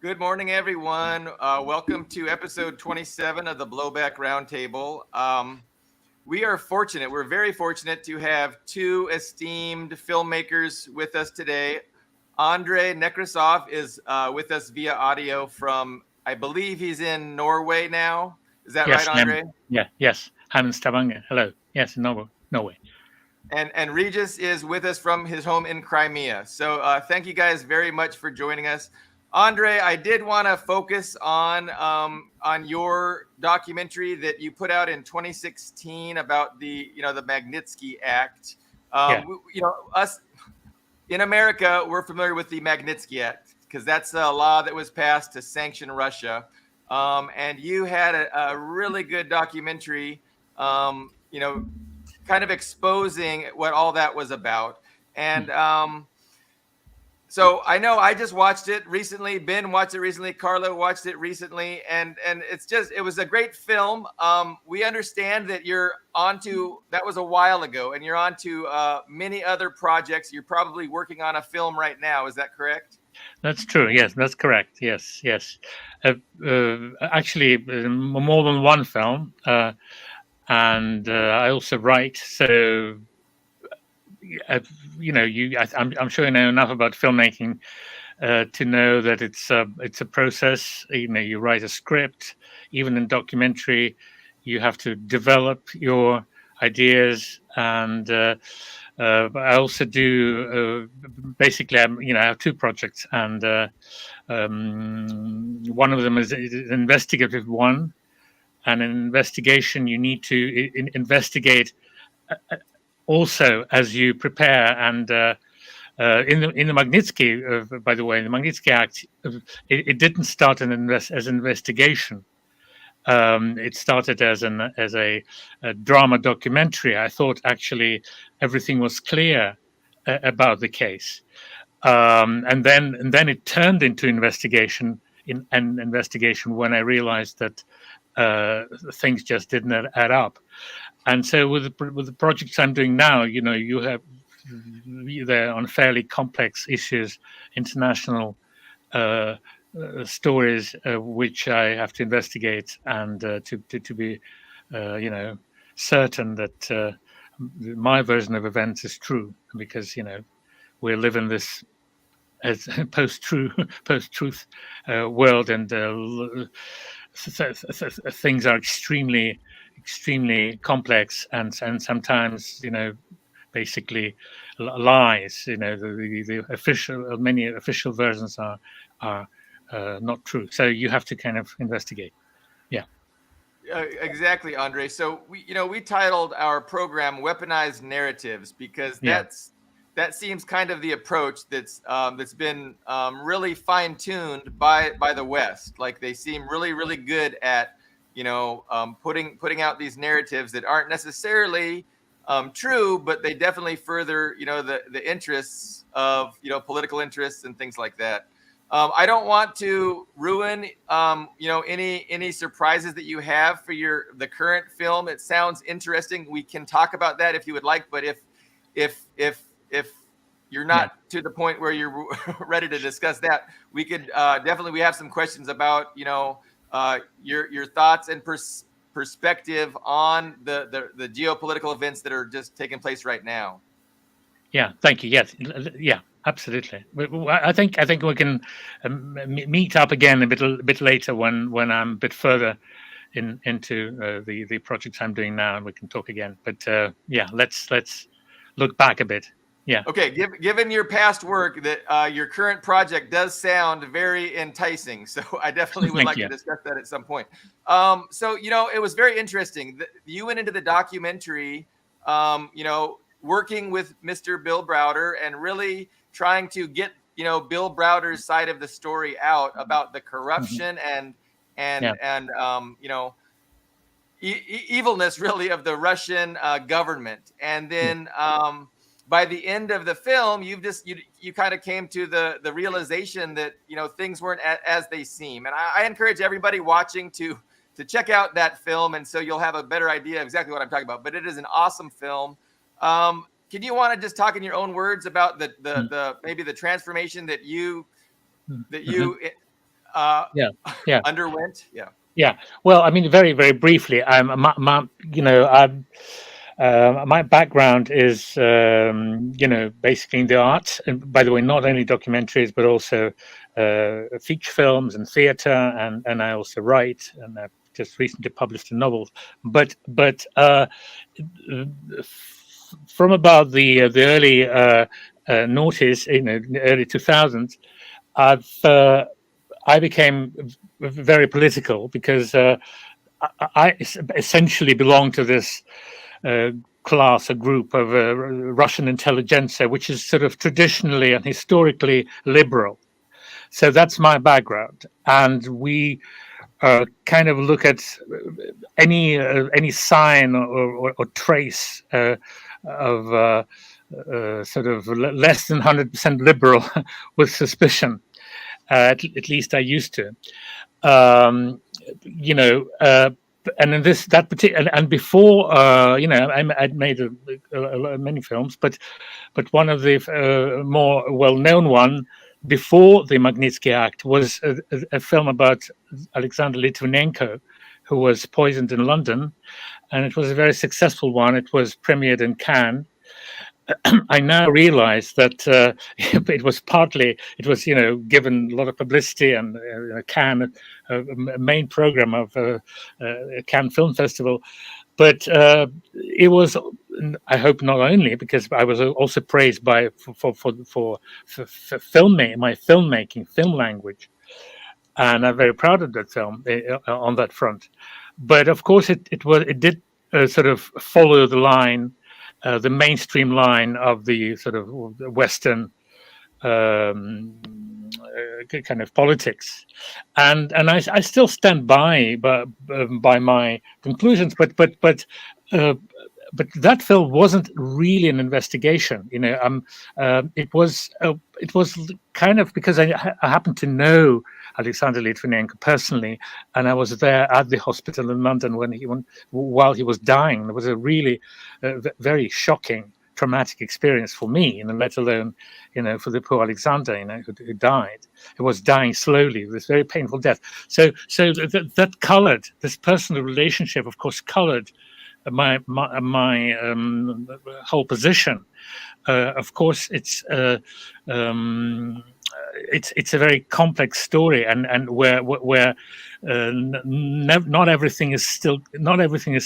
Good morning, everyone. Welcome to episode 27 of the Blowback Roundtable. We are fortunate, we're very fortunate to have two esteemed filmmakers with us today. Andrei Nekrasov is with us via audio from, I believe he's in Norway now. Is that right, Yes, Andrei? yes. I'm in Stavanger. Hello. Yes, in Norway. And Regis is with us from his home in Crimea. So thank you guys very much for joining us. Andrei, I did want to focus on your documentary that you put out in 2016 about the Magnitsky Act. Yeah, Us in America, we're familiar with the Magnitsky Act because that's a law that was passed to sanction Russia. And you had a really good documentary, kind of exposing what all that was about. And so I know I just watched it recently. Ben watched it recently. Carlo watched it recently, and it was a great film. We understand that you're onto that was a while ago, and you're onto many other projects. You're probably working on a film right now. Is that correct? that's true. Yes, that's correct. Yes. Actually, more than one film, and I also write. So, uh, I'm sure you know enough about filmmaking to know that it's a process. You write a script. Even in documentary, you have to develop your ideas and. I also do basically. I have two projects, and one of them is an investigative one. And an investigation, you need to investigate also as you prepare. And in the Magnitsky, by the way, in the Magnitsky Act, it didn't start as an investigation. It started as a drama documentary. I thought actually everything was clear about the case, and then it turned into investigation in an investigation when I realized that things just didn't add up. And so with the projects I'm doing now, you have they're on fairly complex issues, international uh, stories which I have to investigate and to be, you know, certain that my version of events is true, because we live in this as post-truth world, and things are extremely complex, and sometimes basically lies. The official many official versions are not true. So you have to kind of investigate. Yeah. Exactly, Andre. So we titled our program "Weaponized Narratives" because Yeah. that seems kind of the approach that's been really fine tuned by the West. Like they seem really good at putting out these narratives that aren't necessarily true, but they definitely further the interests of political interests and things like that. I don't want to ruin, any surprises that you have for the current film. It sounds interesting. We can talk about that if you would like, but if you're Yeah. not to the point where you're ready to discuss that, we could definitely. We have some questions about your thoughts and perspective on the geopolitical events that are just taking place right now. Yeah, thank you. Yes, yeah, absolutely. I think we can meet up again a bit later when I'm a bit further into the projects I'm doing now, and we can talk again. But yeah, let's look back a bit. Yeah, Okay, given your past work, that your current project does sound very enticing. So I definitely would thank like to you. discuss that at some point. So it was very interesting. You went into the documentary, working with Mr. Bill Browder and really trying to get Bill Browder's side of the story out about the Mhm. corruption and Yeah. and and evilness really of the Russian government. And Yeah. then by the end of the film, you kind of came to the realization that things weren't as they seem. And I encourage everybody watching to check out that film, and so you'll have a better idea of exactly what I'm talking about. But it is an awesome film. Can you want to just talk in your own words about Mm. the maybe the transformation that you Mm. that Mhm. you Yeah, yeah, underwent. Yeah. yeah. Well, I mean, very, very briefly, my background is, basically in the arts. And by the way, not only documentaries, but also feature films and theatre, and I also write, and I've just recently published a novel. But from about the early noughties, early 2000s, I've I became very political because I essentially belong to this uh, class, a group of Russian intelligentsia, which is sort of traditionally and historically liberal. So that's my background, and we kind of look at any sign or trace of sort of less than 100% liberal with suspicion. At least I used to. Um, you know, and in this that particular and before, I'd made many films, but one of the more well-known one before the Magnitsky Act was a film about Alexander Litvinenko, who was poisoned in London, and it was a very successful one. It was premiered in Cannes. I now realize that it was given a lot of publicity, and Cannes, a main program of Cannes Film Festival, but it was, I hope, not only because I was also praised by for my filmmaking, film language, and I'm very proud of that film on that front. But of course, it did sort of follow the line, the mainstream line of the sort of Western kind of politics, and I still stand by my conclusions, uh, but that film wasn't really an investigation. It was kind of because I happened to know Alexander Litvinenko personally, and I was there at the hospital in London while he was dying. It was a really very shocking, traumatic experience for me, let alone, for the poor Alexander, who died. He was dying slowly with this very painful death. So that colored this personal relationship, of course, colored my whole position. Of course, it's a very complex story, and where not everything is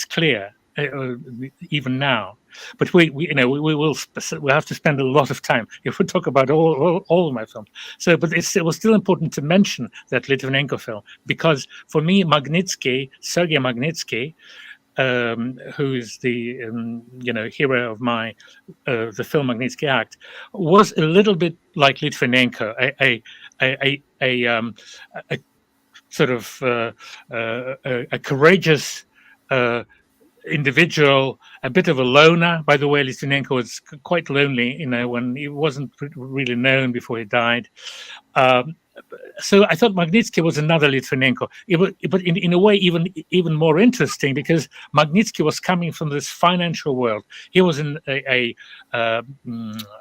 clear, even now. But we'll have to spend a lot of time if we talk about all of my films. So, but it was still important to mention that Litvinenko film, because for me, Sergei Magnitsky, who is the hero of the film Magnitsky Act, was a little bit like Litvinenko, a sort of a courageous individual, a bit of a loner. By the way, Litvinenko was quite lonely, when he wasn't really known before he died. So I thought Magnitsky was another Litvinenko, but in a way even more interesting, because Magnitsky was coming from this financial world. He was an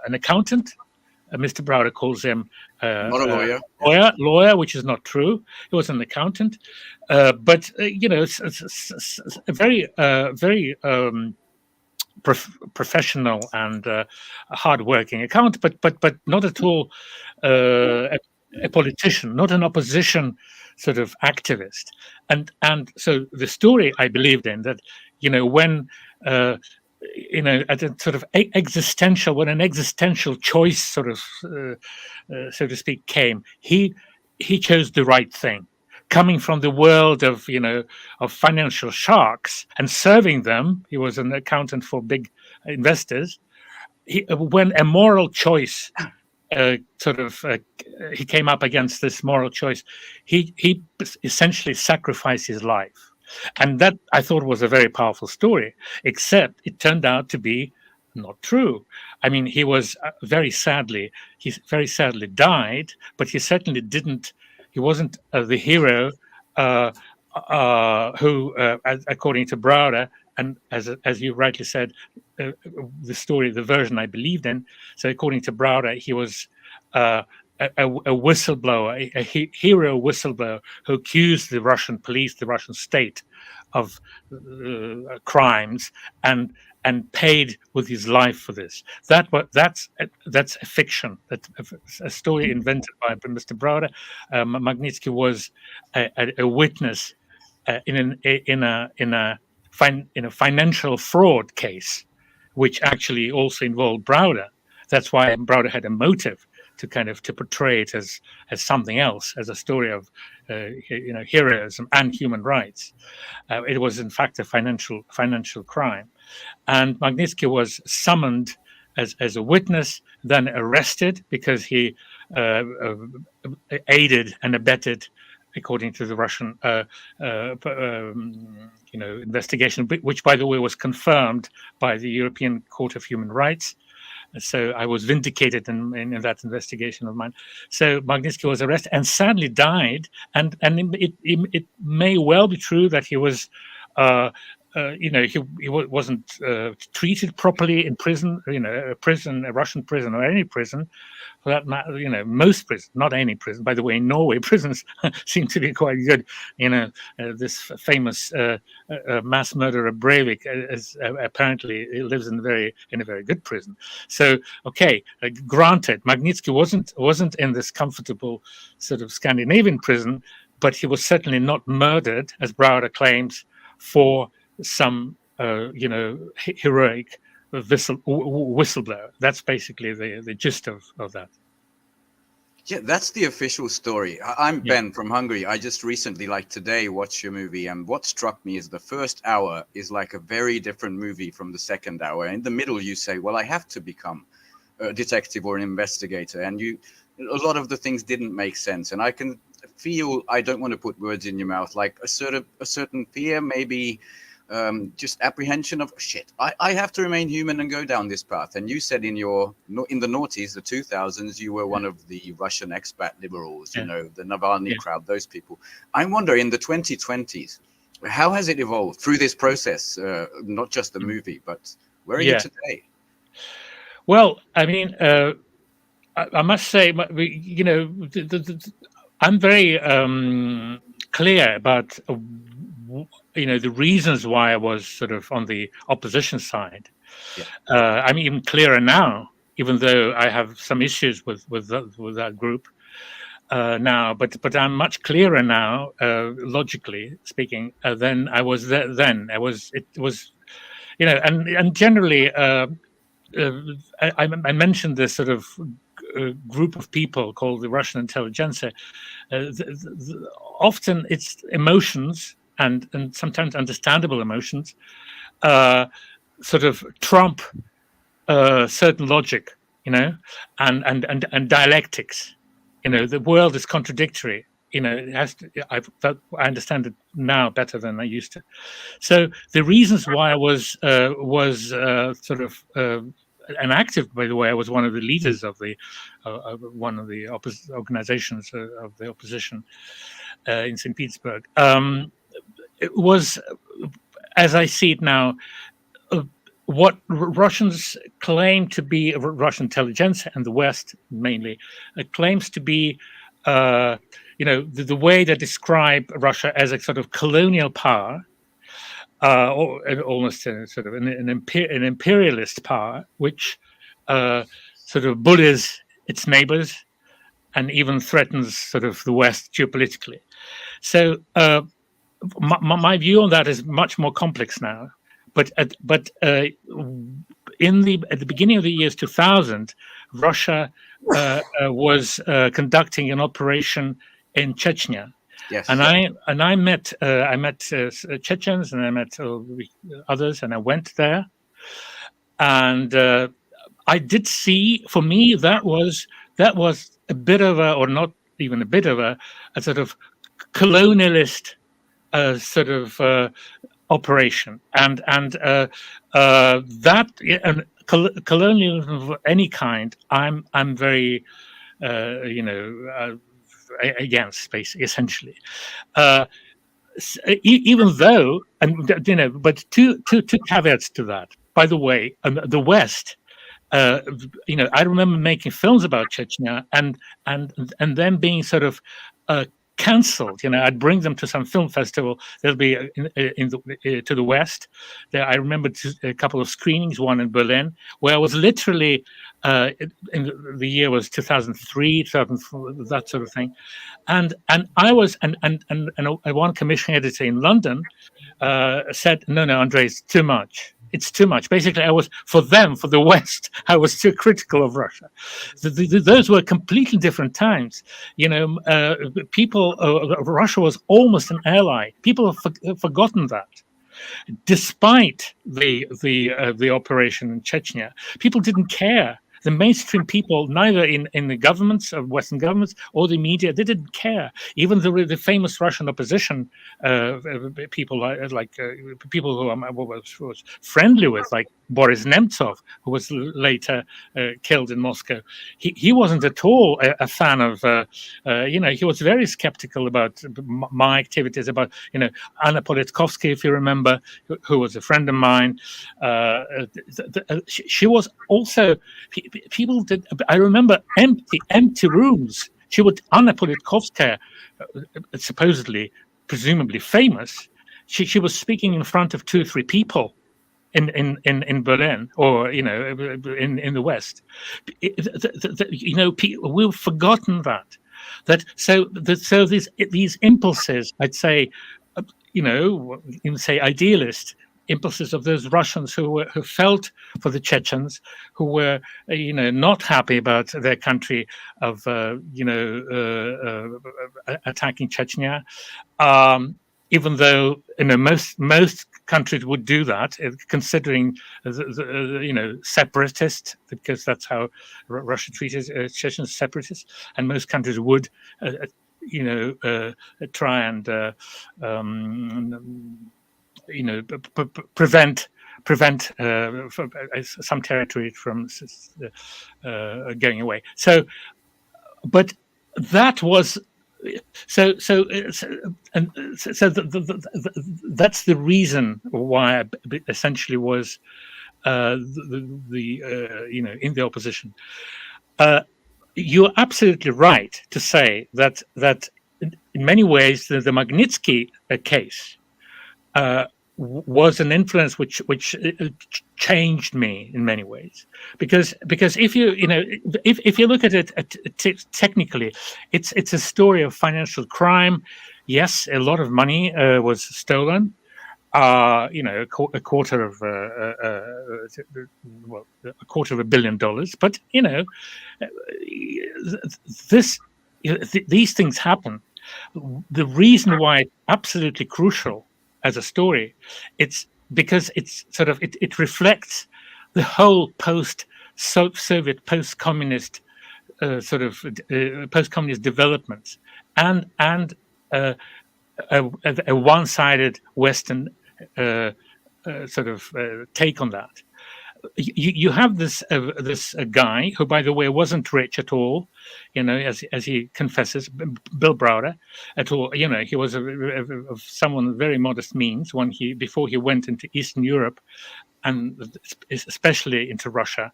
accountant. Mr. Browder calls him not a lawyer, which is not true. He was an accountant, but it's a very professional and hardworking accountant, but not at all a politician, not an opposition sort of activist. And so the story I believed in, that when at a sort of when an existential choice sort of so to speak came, he chose the right thing, coming from the world of of financial sharks and serving them. He was an accountant for big investors. When a moral choice he came up against this moral choice, he essentially sacrificed his life. And that, I thought, was a very powerful story, except it turned out to be not true. I mean, he very sadly died, but he certainly he wasn't the hero who, according to Browder, and as you rightly said, the version I believed in. So according to Browder, he was a whistleblower, hero whistleblower who accused the Russian police, the Russian state, of crimes and paid with his life for this. That's a fiction. That's a story invented by Mr. Browder. Magnitsky was a witness in a financial fraud case, which actually also involved Browder. That's why Browder had a motive to portray it as something else, as a story of heroism and human rights. It was in fact a financial crime, and Magnitsky was summoned as a witness, then arrested because he aided and abetted, according to the Russian investigation, which, by the way, was confirmed by the European Court of Human Rights. So I was vindicated in that investigation of mine. So Magnitsky was arrested and sadly died. And it may well be true that he was, he wasn't treated properly in prison. A Russian prison or any prison, for that matter. Most prisons, not any prison. By the way, in Norway, prisons seem to be quite good. This famous mass murderer Breivik apparently lives in a very good prison. So, okay, granted, Magnitsky wasn't in this comfortable sort of Scandinavian prison, but he was certainly not murdered, as Browder claims, for some heroic whistleblower. That's basically the gist of that. Yeah, that's the official story. I'm Ben from Hungary. I just recently, like today, watched your movie, and what struck me is the first hour is like a very different movie from the second hour. In the middle, you say, well, I have to become a detective or an investigator, and a lot of the things didn't make sense. And I can feel, I don't want to put words in your mouth, like a certain fear, maybe just apprehension of shit. I have to remain human and go down this path. And you said in the noughties, the 2000s, you were one of the Russian expat liberals, the Navalny crowd, those people. I wonder in the 2020s, how has it evolved through this process? Not just the movie, but where are you today? Well, I mean, I must say, I'm very clear about the reasons why I was sort of on the opposition side. I'm even clearer now, even though I have some issues with that group now. But I'm much clearer now, logically speaking, than I was then. It was, and generally, I mentioned this sort of group of people called the Russian intelligentsia. Often it's emotions and sometimes understandable emotions sort of trump certain logic, and dialectics. The world is contradictory. It has to. I understand it now better than I used to. So the reasons why I was sort of and active, by the way, I was one of the leaders of one of the organizations of the opposition in St. Petersburg. It was, as I see it now, what Russians claim to be, Russian intelligence and the West mainly, claims to be, the way they describe Russia as a sort of colonial power, or almost sort of an imperialist power, which sort of bullies its neighbors and even threatens sort of the West geopolitically. So my view on that is much more complex now. But at the beginning of the years 2000, Russia was conducting an operation in Chechnya. Yes. And I met Chechens, and I met others, and I went there, and I did see. For me, that was a bit of a, or not even a bit of a sort of colonialist sort of operation, and that colonialism of any kind, I'm very against, basically, essentially. Even though, and but two caveats to that. By the way, the West uh, I remember making films about Chechnya, and them being sort of cancelled. I'd bring them to some film festival. They'll be to the West. I remember a couple of screenings, one in Berlin, where I was literally, in the year was 2003, 2004, that sort of thing, and I was and one commission editor in London said, no, Andrei, it's too much. It's too much. Basically, I was, for the West, I was too critical of Russia. Those were completely different times. People, Russia was almost an ally. People have forgotten that. Despite the operation in Chechnya, people didn't care. The mainstream people, neither in the governments of Western governments or the media, they didn't care. Even the famous Russian opposition people, like people who I was friendly with, like Boris Nemtsov, who was later killed in Moscow, he wasn't at all a fan of. He was very skeptical about my activities, about Anna Politkovsky, if you remember, who was a friend of mine. She was also. People did. I remember empty rooms. Anna Politkovskaya, supposedly, presumably famous. She was speaking in front of 2 or 3 people in Berlin, or in the West. We've forgotten that. So these impulses, I'd say, say idealist impulses of those Russians who felt for the Chechens, who were not happy about their country of attacking Chechnya, even though most countries would do that, considering separatist, because that's how Russia treated Chechens, separatists, and most countries would try and prevent some territory from going away. So, but that was and that's the reason why I essentially was in the opposition. You're absolutely right to say that in many ways the Magnitsky case was an influence which changed me in many ways, because if you look at it technically, it's a story of financial crime. Yes, a lot of money was stolen. A quarter of $250 million. But these things happen. The reason why it's absolutely crucial as a story, it's because it's sort of it reflects the whole post-Soviet, post-communist post-communist developments, and a one-sided Western take on that. You have this guy who, by the way, wasn't rich at all, as he confesses, Bill Browder, at all. He was of someone very modest means before he went into Eastern Europe, and especially into Russia,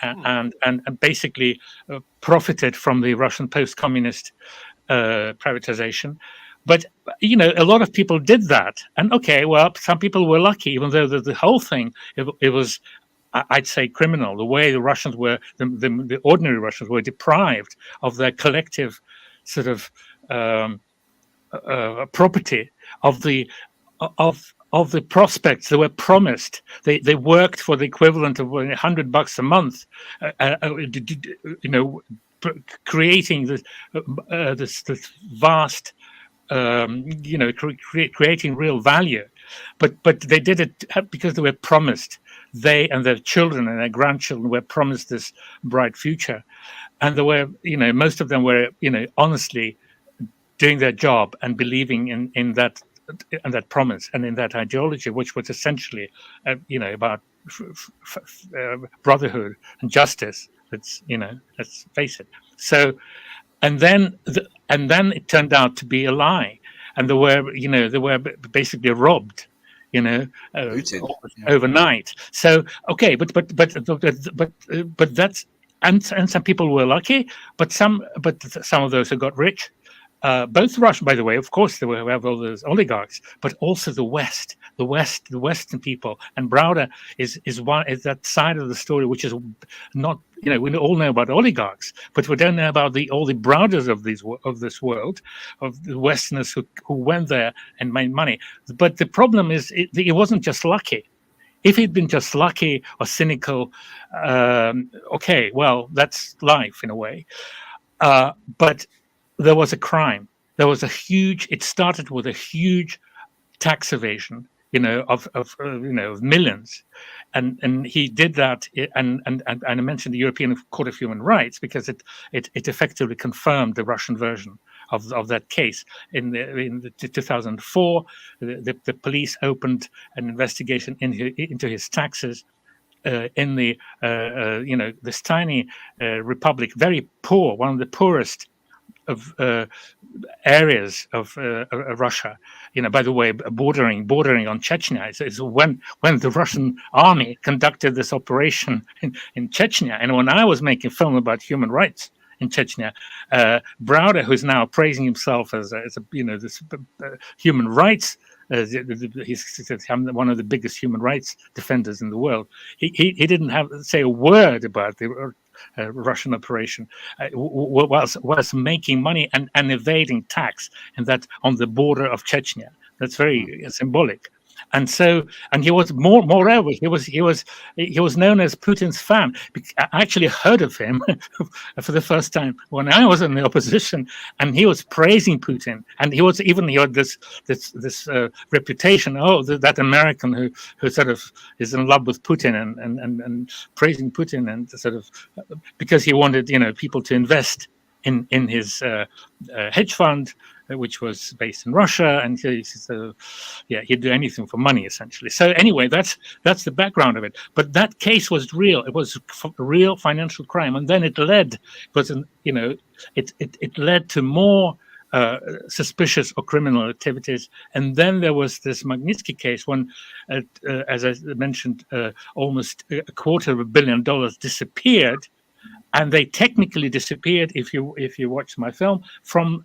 and basically profited from the Russian post-communist privatization. But a lot of people did that, and okay, well, some people were lucky, even though the whole thing it was, I'd say, criminal. The way the Russians were, the ordinary Russians were deprived of their collective sort of property, of the prospects they were promised. They worked for the equivalent of $100 a month, creating this vast, creating real value. But they did it because they were promised. They and their children and their grandchildren were promised this bright future, and they were, most of them were, honestly doing their job and believing in that promise and in that ideology, which was essentially, about brotherhood and justice. Let's face it. So, and then it turned out to be a lie, and they were basically robbed. you know, Putin. overnight. So okay, but that's and some people were lucky, but some of those who got rich. Both Russia, by the way, of course, we have all those oligarchs, but also the Western people. And Browder is that side of the story which is not, you know, we all know about oligarchs, but we don't know about all the Browders of this world, of the Westerners who went there and made money. But the problem is, it wasn't just lucky. If he'd been just lucky or cynical, okay, well, that's life in a way. But there was a crime. It started with a huge tax evasion, you know, of millions. And he did that. And I mentioned the European Court of Human Rights because it effectively confirmed the Russian version of that case. In 2004, the police opened an investigation into his taxes in the this tiny republic, very poor, one of the poorest of areas of Russia. You know, by the way, bordering on Chechnya. It's when the Russian army conducted this operation in Chechnya. And when I was making film about human rights in Chechnya, Browder, who's now praising himself as this human rights. He's one of the biggest human rights defenders in the world. He didn't say a word about the Russian operation, was making money and evading tax, and that on the border of Chechnya. That's very symbolic. And so, and he was moreover, he was known as Putin's fan. I actually heard of him for the first time when I was in the opposition, and he was praising Putin. And he had this reputation. Oh, that American who sort of is in love with Putin and praising Putin, and sort of because he wanted people to invest in his hedge fund, which was based in Russia, and he'd do anything for money, essentially. So anyway, that's the background of it. But that case was real; it was a real financial crime, and then it led to more suspicious or criminal activities. And then there was this Magnitsky case when, as I mentioned, almost $250 million disappeared, and they technically disappeared. If you watch my film, from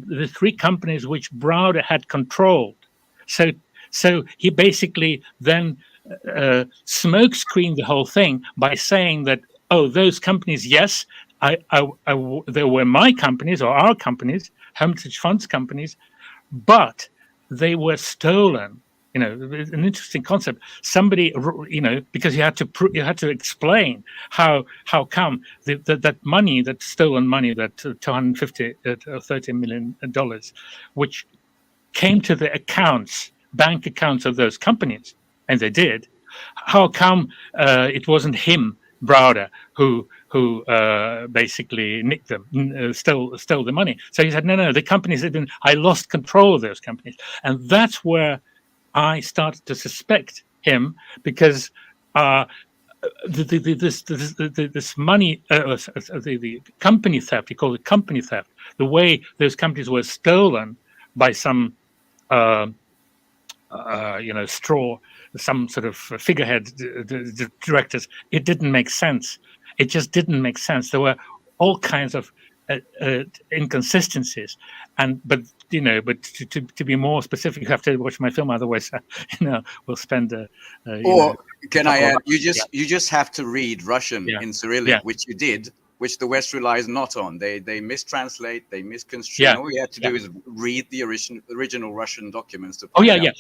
the three companies which Browder had controlled. So he basically then smokescreened the whole thing by saying that, oh, those companies, yes, they were my companies or our companies, Hermitage Funds companies, but they were stolen. An interesting concept. Somebody, because you had to explain how come that money, that stolen money, that $230 million, which came to the bank accounts of those companies, and they did. How come it wasn't him, Browder, who basically nicked them, stole the money? So he said, no, the companies didn't. I lost control of those companies, and that's where I started to suspect him, because this money, the company theft, he called it company theft, the way those companies were stolen by some some sort of figurehead directors, it didn't make sense. It just didn't make sense. There were all kinds of inconsistencies, but to be more specific, you have to watch my film. Otherwise, we'll spend. Can I add? You just have to read Russian in Cyrillic, which you did, which the West relies not on. They mistranslate, they misconstrue. All you have to do is read the original Russian documents.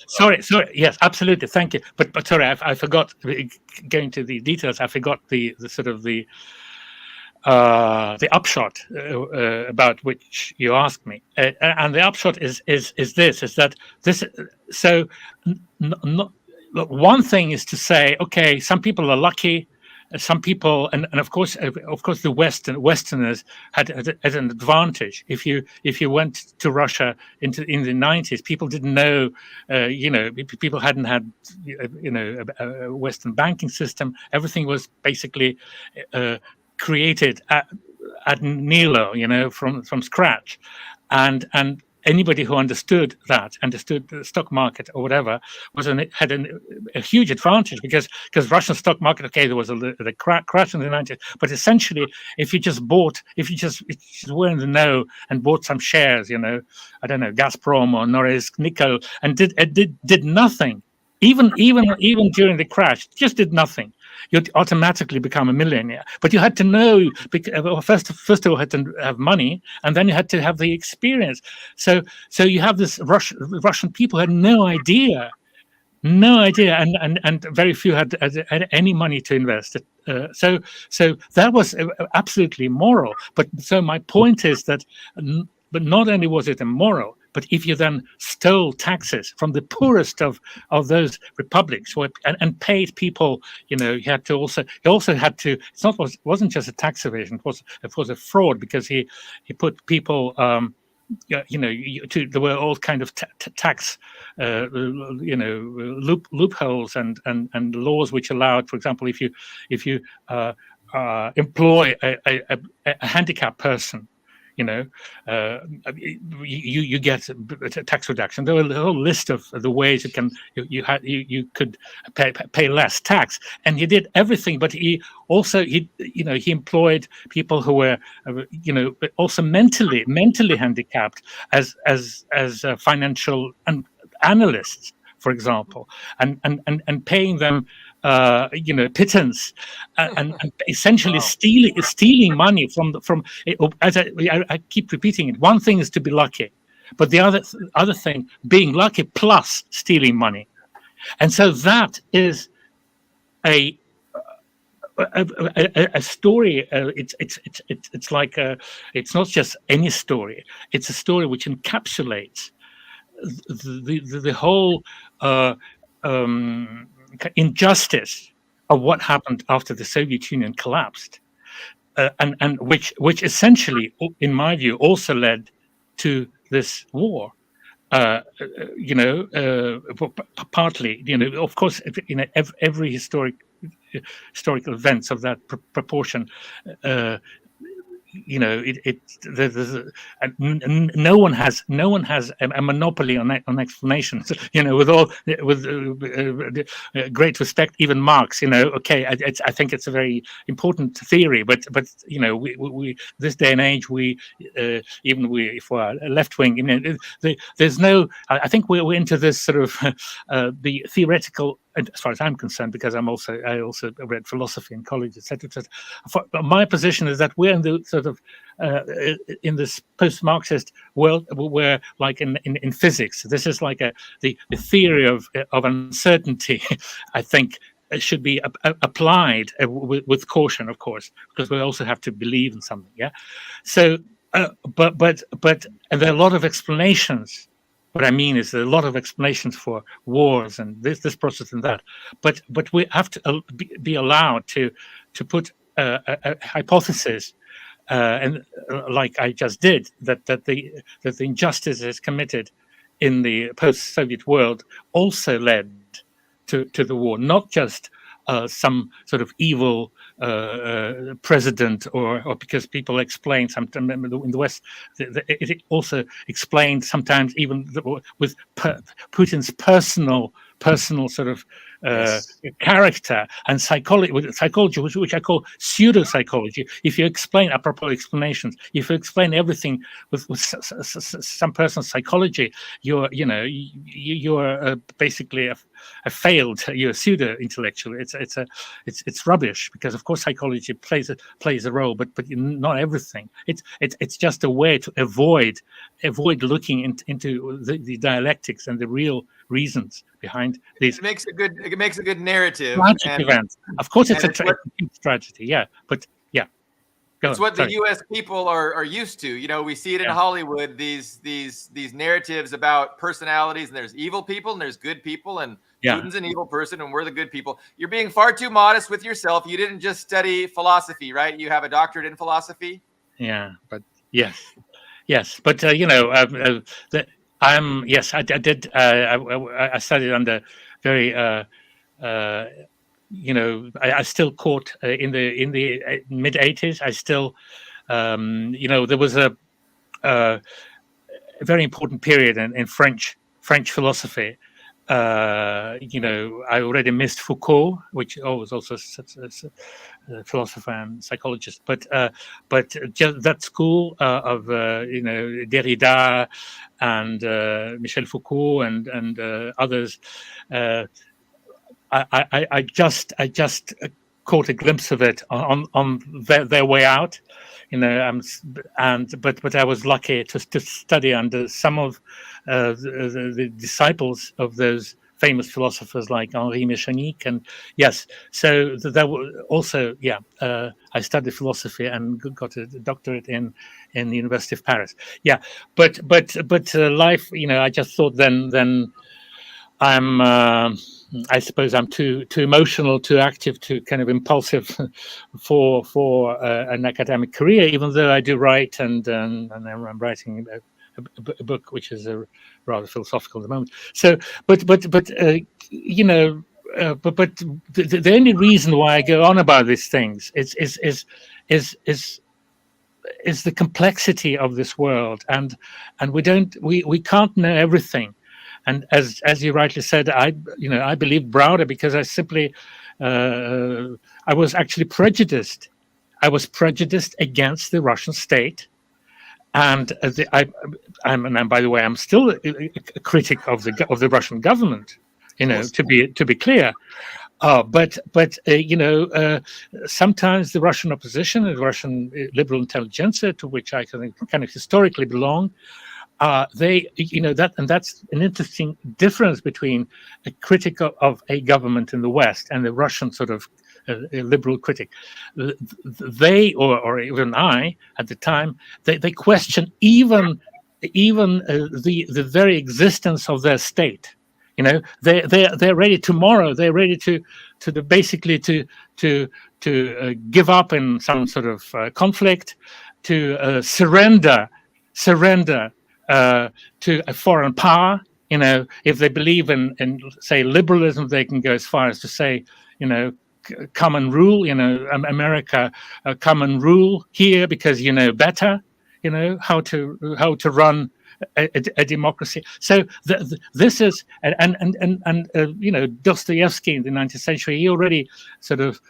Sorry. Yes, absolutely. Thank you. But sorry, I forgot going to the details. I forgot the sort of the upshot about which you asked me, and the upshot is that this. So, one thing is to say, okay, some people are lucky, some people, and of course, the Westerners had an advantage. If you went to Russia in the 90s, people didn't know, people hadn't had, a Western banking system. Everything was basically created at nihilo, from scratch, and anybody who understood the stock market or whatever, had a huge advantage, because Russian stock market, okay, there was the crash in the 90s, but essentially, if you just were in the know and bought some shares, I don't know, Gazprom or Norilsk Nickel, and did nothing, even during the crash, just did nothing, you'd automatically become a millionaire. But you had to know, first of all, had to have money, and then you had to have the experience. So you have this Russian people had no idea, and very few had any money to invest. So that was absolutely immoral. But so my point is that, but not only was it immoral, but if you then stole taxes from the poorest of those republics, and paid people, you also had to. It wasn't just a tax evasion; it was a fraud, because he put people. There were all kind of tax, loopholes and laws which allowed, for example, if you employ a handicapped person, you get a tax reduction. There were a whole list of the ways you could pay less tax, and he did everything. But he employed people who were also mentally handicapped as financial analysts, for example, and paying them pittance, and essentially stealing money from. As I keep repeating it, one thing is to be lucky, but the other thing, being lucky plus stealing money, and so that is a story. It's like it's not just any story. It's a story which encapsulates the whole injustice of what happened after the Soviet Union collapsed, and which essentially, in my view, also led to this war. Partly, of course, every historical events of that proportion. No one has a monopoly on explanations. With great respect, even Marx. Okay, I think it's a very important theory, but we this day and age, if we're left wing, there's no. I think we're into this sort of the theoretical. As far as I'm concerned, because I also read philosophy in college, etc. My position is that we're in the sort of in this post-Marxist world, where, like in physics, this is like the theory of uncertainty. I think it should be applied with caution, of course, because we also have to believe in something. Yeah. So, but and there are a lot of explanations. What I mean is there are a lot of explanations for wars and this process and that, but we have to be allowed to put a hypothesis, and like I just did, that the injustices committed in the post-Soviet world also led to the war, not just some sort of evil president, or because people explain sometimes in the West, it also explained sometimes even with Putin's personal sort of character and psychology, which I call pseudo psychology. If you explain apropos explanations, if you explain everything with some personal psychology, you're basically a failed, you're a pseudo intellectual. It's rubbish, because of course psychology plays a role, but not everything. It's just a way to avoid looking into the dialectics and the real reasons behind these. It makes a good narrative. Tragic events. Of course, it's a tragedy. Yeah, but yeah. It's what the U.S. people are used to. We see it in Hollywood. These narratives about personalities, and there's evil people and there's good people, and Putin's an evil person and we're the good people. You're being far too modest with yourself. You didn't just study philosophy, right? You have a doctorate in philosophy. Yeah, but yes, but I did. I studied under very. I still caught in the mid 80s. I still, there was a very important period in French philosophy. I already missed Foucault, which was also a philosopher and psychologist, but just that school of Derrida and Michel Foucault and others. I just caught a glimpse of it on their way out, but I was lucky to study under some of the disciples of those famous philosophers like Henri Mechanique, and yes, so that also I studied philosophy and got a doctorate in the University of Paris. Yeah, but life, I just thought then I'm. I suppose I'm too emotional, too active, too kind of impulsive for an academic career. Even though I do write, and I'm writing a book which is rather philosophical at the moment. So, but the only reason why I go on about these things is the complexity of this world, and we can't know everything. And as you rightly said, I believe Browder because I simply I was actually prejudiced. I was prejudiced against the Russian state, and and by the way, I'm still a critic of the Russian government. To be clear. But sometimes the Russian opposition, the Russian liberal intelligentsia, to which I kind of historically belong, that's an interesting difference between a critic of a government in the West and the Russian sort of liberal critic. They or even I at the time they question even the very existence of their state. They're ready tomorrow. They're ready to basically to give up in some sort of conflict, to surrender to a foreign power. If they believe in say liberalism, they can go as far as to say, common rule. America, common rule here because you know better. How to run a democracy. So this is and Dostoevsky in the 19th century, he already sort of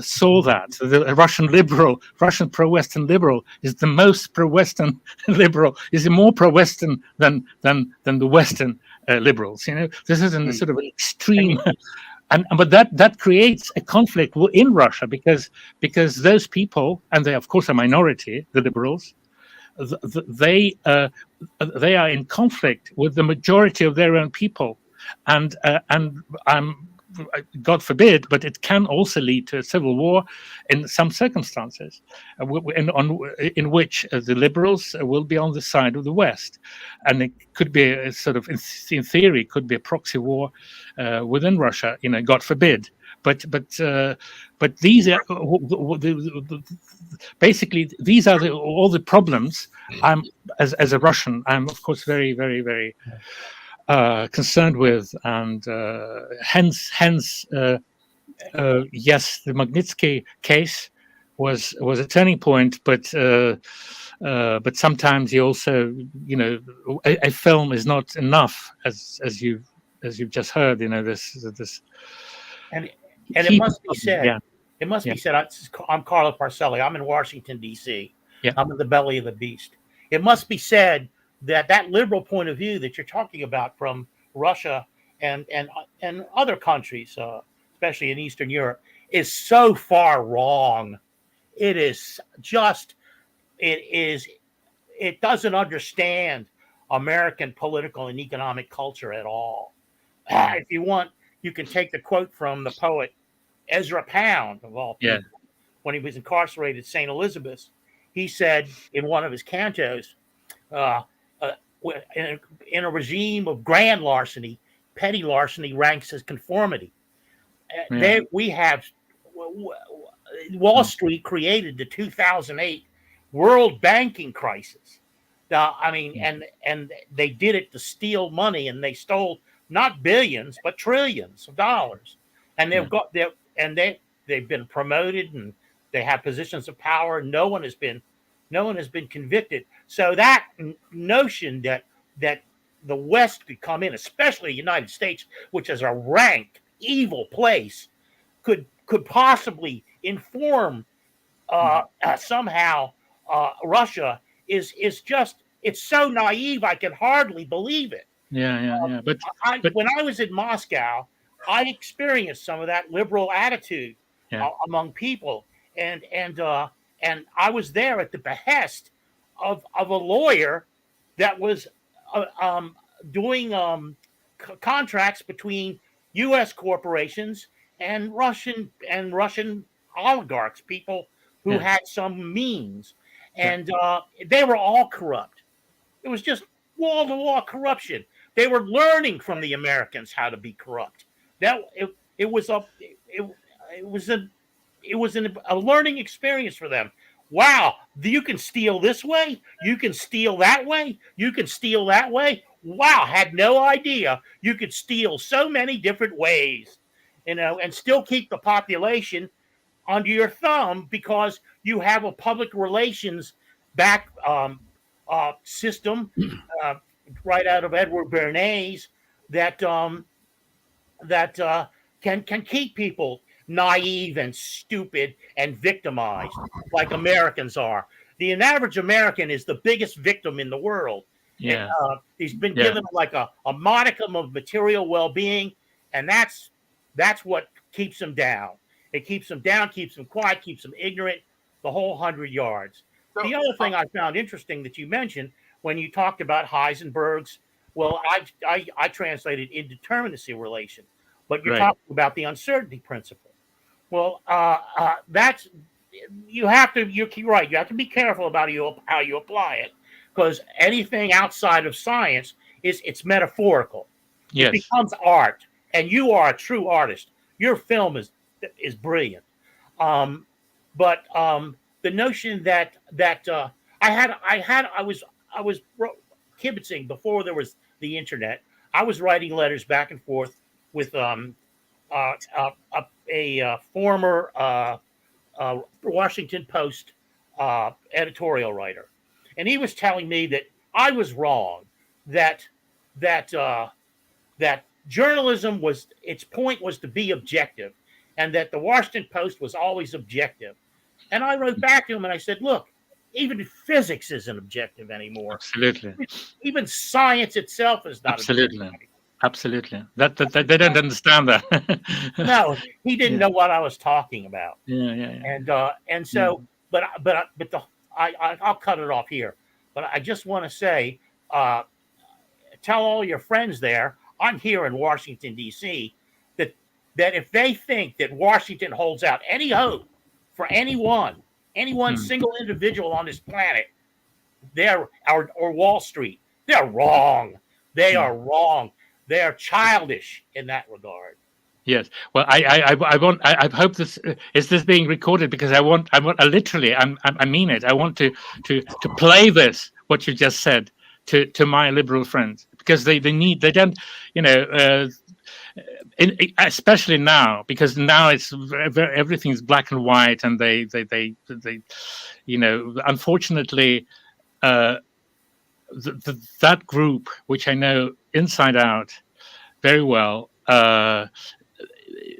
saw that the Russian pro-Western liberal is the most pro-Western liberal, is more pro-Western than the Western liberals. This is in sort of an extreme. But that creates a conflict in Russia because those people, and they of course a minority, the liberals, they are in conflict with the majority of their own people, and God forbid, but it can also lead to a civil war in some circumstances, in which the liberals will be on the side of the West, and it could be a sort of, in theory, could be a proxy war within Russia. God forbid. But these are basically these are all the problems. I'm as a Russian, I'm of course very very very concerned with, and hence yes, the Magnitsky case was a turning point, but sometimes you also a film is not enough, as you've just heard. This and it must be said. Yeah. It must be said. I'm Carlo Parcelli. I'm in Washington, D.C. Yeah. I'm in the belly of the beast. It must be said that liberal point of view that you're talking about from Russia and other countries, especially in Eastern Europe, is so far wrong. It is just, it doesn't understand American political and economic culture at all. If you want, you can take the quote from the poet Ezra Pound, of all people, when he was incarcerated at St. Elizabeth's. He said in one of his cantos, in a regime of grand larceny, petty larceny ranks as conformity. We have Wall Street created the 2008 world banking crisis. And they did it to steal money, and they stole not billions but trillions of dollars. And they've been promoted, and they have positions of power. No one has been No one has been convicted. So that notion that the West could come in, especially the United States, which is a rank evil place, could possibly inform somehow Russia is just, it's so naive. I can hardly believe it. Yeah. But when I was in Moscow, I experienced some of that liberal attitude among people, and I was there at the behest of a lawyer that was doing contracts between U.S. corporations and Russian oligarchs, people who had some means, and they were all corrupt. It was just wall-to-wall corruption. They were learning from the Americans how to be corrupt. It was a learning experience for them. Wow, you can steal this way, you can steal that way, you can steal that way. Wow, had no idea you could steal so many different ways, and still keep the population under your thumb because you have a public relations back system right out of Edward Bernays that can keep people naive and stupid and victimized like Americans are. The average American is the biggest victim in the world. Yeah. He's been given like a modicum of material well-being, and that's what keeps him down. It keeps him down, keeps him quiet, keeps him ignorant, the whole 100 yards. So, the other thing I found interesting that you mentioned when you talked about Heisenberg's, well, I translated indeterminacy relation, but you're talking about the uncertainty principle. Well, that's, you're right. You have to be careful about how you apply it, because anything outside of science it's metaphorical. Yes. It becomes art, and you are a true artist. Your film is brilliant. But the notion that I was kibitzing before there was the internet. I was writing letters back and forth with a former Washington Post editorial writer, and he was telling me that I was wrong, that journalism its point was to be objective, and that the Washington Post was always objective. And I wrote back to him and I said, look, even physics isn't objective anymore. Absolutely. Even science itself is not objective. Absolutely. That they don't understand that. No, he didn't know what I was talking about. Yeah. And so, but I'll cut it off here. But I just want to say, tell all your friends there, I'm here in Washington, D.C., that if they think that Washington holds out any hope for anyone single individual on this planet, or Wall Street, they're wrong. They are wrong. They are childish in that regard. Yes. Well, I hope this is being recorded, because I mean it. I want to play this, what you just said, to my liberal friends, because they don't, especially now, because now it's everything's black and white, and they unfortunately, that group, which I know inside out very well,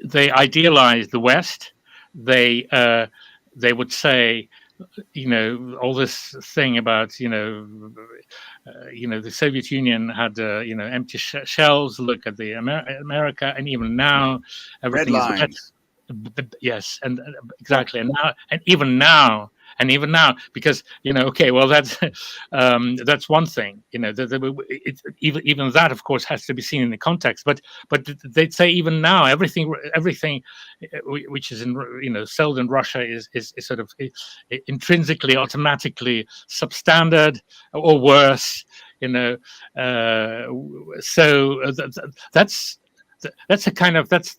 they idealize the West. They would say, all this thing about, the Soviet Union had, empty shells. Look at the America, and even now, everything is yes, and exactly, and even now, because okay, well, that's one thing. Even that, of course, has to be seen in the context. But they'd say even now, everything which is sold in Russia is sort of intrinsically, automatically substandard or worse. So that's a kind of that's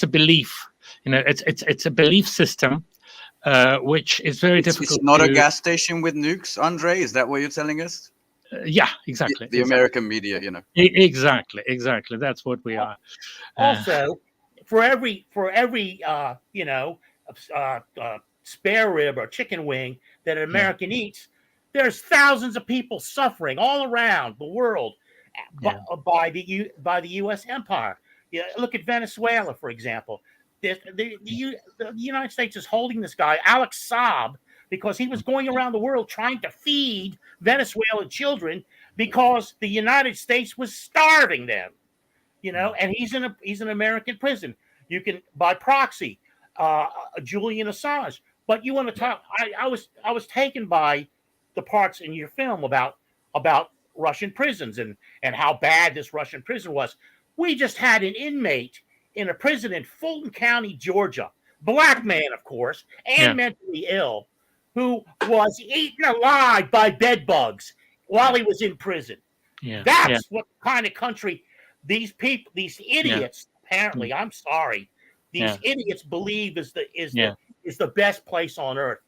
a belief. It's a belief system. Which is very difficult. It's not a gas station with nukes, Andrei. Is that what you're telling us? Yeah, exactly. The American media, Exactly. That's what we are. Also, for every spare rib or chicken wing that an American eats, there's thousands of people suffering all around the world by the U.S. empire. Yeah, look at Venezuela, for example. The United States is holding this guy, Alex Saab, because he was going around the world trying to feed Venezuelan children because the United States was starving them. And he's in American prison. You can, by proxy, Julian Assange. But you want to talk? I was taken by the parts in your film about Russian prisons and how bad this Russian prison was. We just had an inmate in a prison in Fulton County, Georgia, black man, of course, and mentally ill, who was eaten alive by bed bugs while he was in prison. That's what kind of country these people, these idiots, apparently, I'm sorry, these idiots believe is the best place on earth.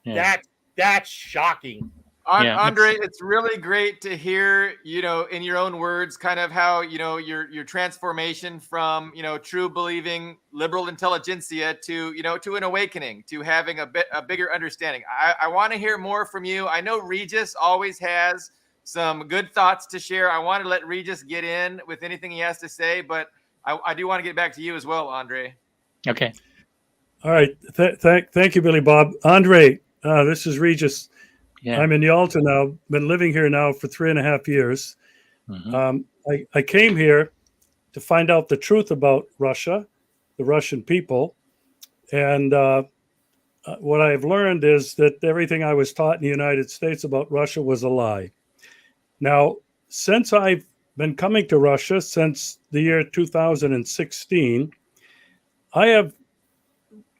That's shocking. Andrei, it's really great to hear, in your own words, kind of how, your transformation from, true believing liberal intelligentsia to, to an awakening, to having a bigger understanding. I want to hear more from you. I know Regis always has some good thoughts to share. I want to let Regis get in with anything he has to say, but I do want to get back to you as well, Andrei. Okay. All right. Thank you, Billy Bob. Andrei, this is Regis. Yeah. I'm in Yalta now. Been living here now for 3.5 years. Mm-hmm. I came here to find out the truth about Russia, the Russian people. And what I've learned is that everything I was taught in the United States about Russia was a lie. Now, since I've been coming to Russia since the year 2016, I have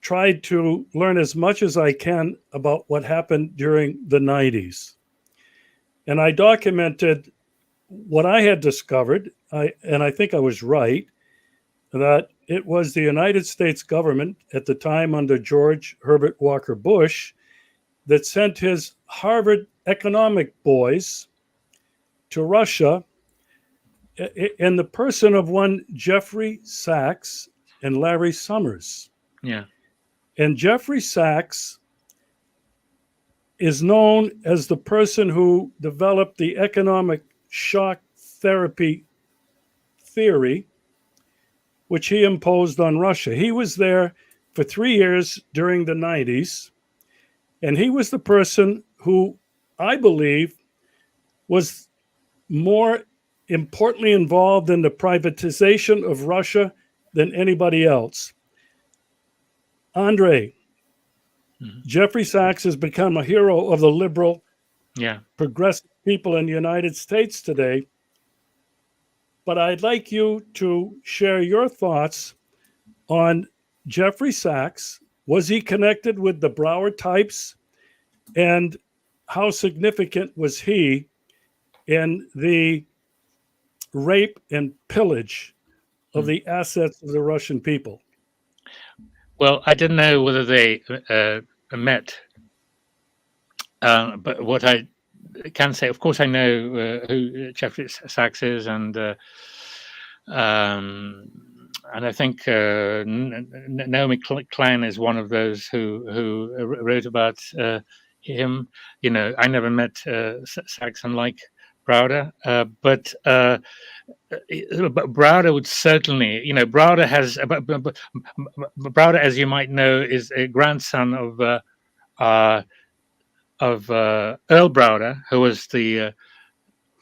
tried to learn as much as I can about what happened during the 90s. And I documented what I had discovered, and I think I was right, that it was the United States government at the time under George Herbert Walker Bush that sent his Harvard economic boys to Russia in the person of one Jeffrey Sachs and Larry Summers. Yeah. And Jeffrey Sachs is known as the person who developed the economic shock therapy theory, which he imposed on Russia. He was there for 3 years during the 90s, and he was the person who, I believe, was more importantly involved in the privatization of Russia than anybody else. Andrei, Jeffrey Sachs has become a hero of the liberal, progressive people in the United States today. But I'd like you to share your thoughts on Jeffrey Sachs. Was he connected with the Broward types? And how significant was he in the rape and pillage of the assets of the Russian people? Well, I didn't know whether they met, but what I can say, of course, I know who Jeffrey Sachs is, and I think Naomi Klein is one of those who wrote about him. I never met Sachs, unlike Browder, but Browder would certainly, Browder has, Browder, as you might know, is a grandson of Earl Browder, who was the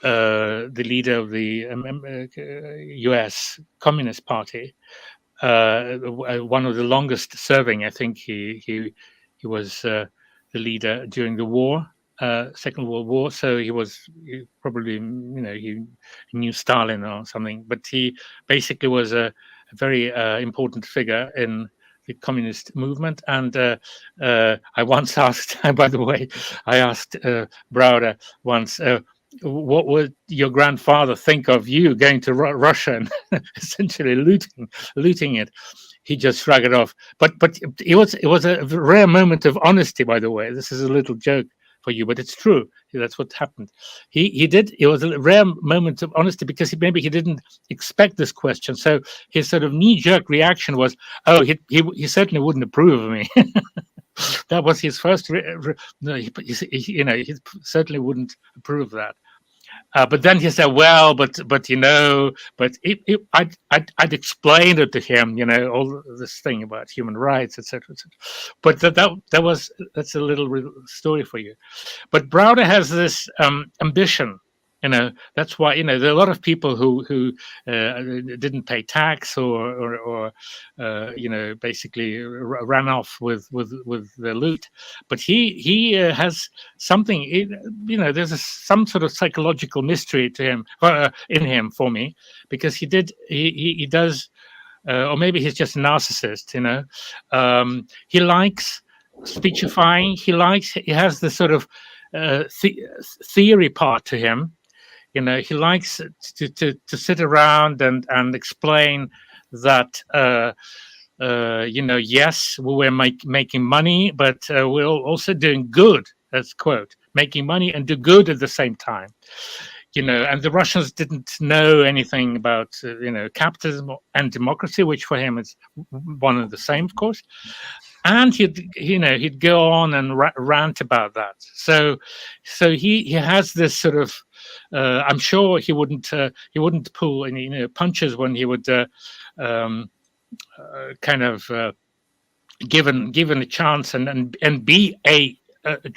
leader of the U.S. Communist Party, one of the longest serving. I think he was the leader during the war. Second World War, so he probably, he knew Stalin or something, but he basically was a very important figure in the communist movement. And I once asked, by the way, I asked Browder once, what would your grandfather think of you going to Russia and essentially looting it? He just shrugged it off. But it was a rare moment of honesty, by the way. This is a little joke for you, but it's true. That's what happened. He did. It was a rare moment of honesty because maybe he didn't expect this question. So his sort of knee-jerk reaction was, "Oh, he certainly wouldn't approve of me." That was his first. No, he certainly wouldn't approve of that. But then he said, "Well, but I'd explained it to him, all this thing about human rights, etc., etc." But that's a little story for you. But Browder has this ambition. That's why there are a lot of people who didn't pay tax or basically ran off with the loot. But he has something. There's some sort of psychological mystery to him, in him, for me, because he does, or maybe he's just a narcissist. He likes speechifying. He has this sort of theory part to him. He likes to sit around and explain that yes, we're making money, but we're also doing good. That's quote, making money and do good at the same time. And the Russians didn't know anything about capitalism and democracy, which for him is one and the same, of course. And he'd go on and rant about that. So he has this sort of. I'm sure he wouldn't pull any punches when he would kind of given a chance and be a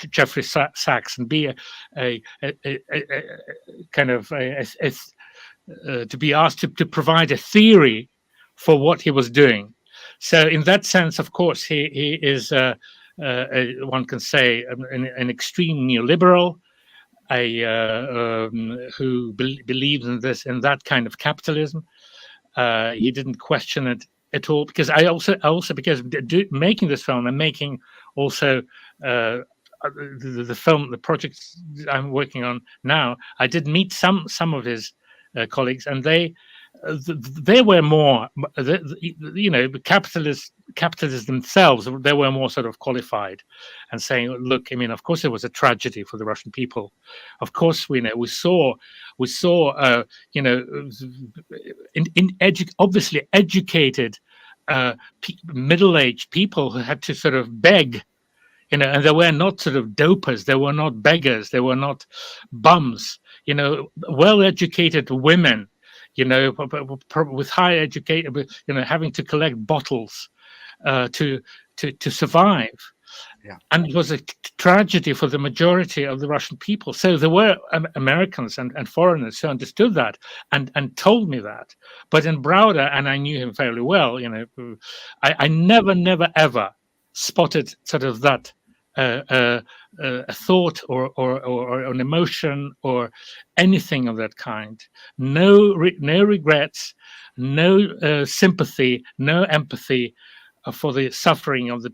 Jeffrey Sachs and be a kind of to be asked to provide a theory for what he was doing. So in that sense, of course, he is one can say an extreme neoliberal. Who believes in that kind of capitalism. He didn't question it at all, because I also because making this film and making also the film, the projects I'm working on now, I did meet some of his colleagues, and they were more, capitalists themselves. They were more sort of qualified, and saying, "Look, I mean, of course, it was a tragedy for the Russian people. Of course, we saw, obviously educated, middle-aged people who had to sort of beg." And they were not sort of dopers. They were not beggars. They were not bums. Well-educated women, with high education, having to collect bottles to survive. Yeah. And it was a tragedy for the majority of the Russian people. So there were Americans and foreigners who understood that and told me that. But in Browder, and I knew him fairly well, I never ever spotted sort of that a thought or an emotion or anything of that kind. No regrets, no sympathy, no empathy for the suffering of the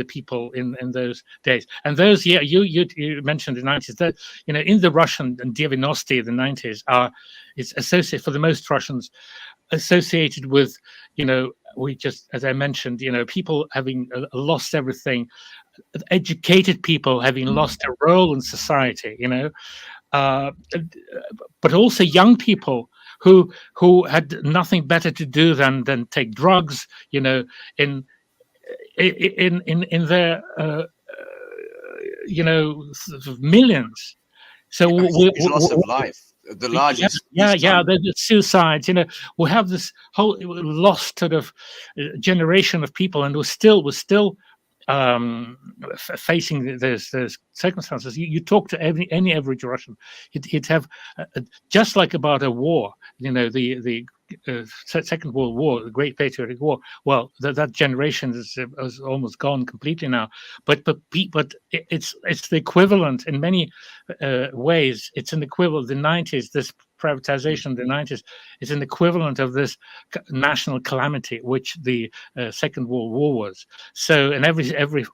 people in those days. And those, you mentioned the 90s. That in the Russian and 90s, the 90s it's associated, for the most Russians, associated with we just, as I mentioned, people having lost everything, educated people having lost their role in society, but also young people who had nothing better to do than take drugs, in their millions. So loss of life. The largest, the suicides. We have this whole lost sort of generation of people, and we're still facing those circumstances. You talk to any average Russian, he'd have just like about a war. The Second World War, the Great Patriotic War. Well, that generation is almost gone completely now. But it's the equivalent in many ways. It's an equivalent. The 90s, this privatization of the 90s, is an equivalent of this national calamity, which the Second World War was. So, and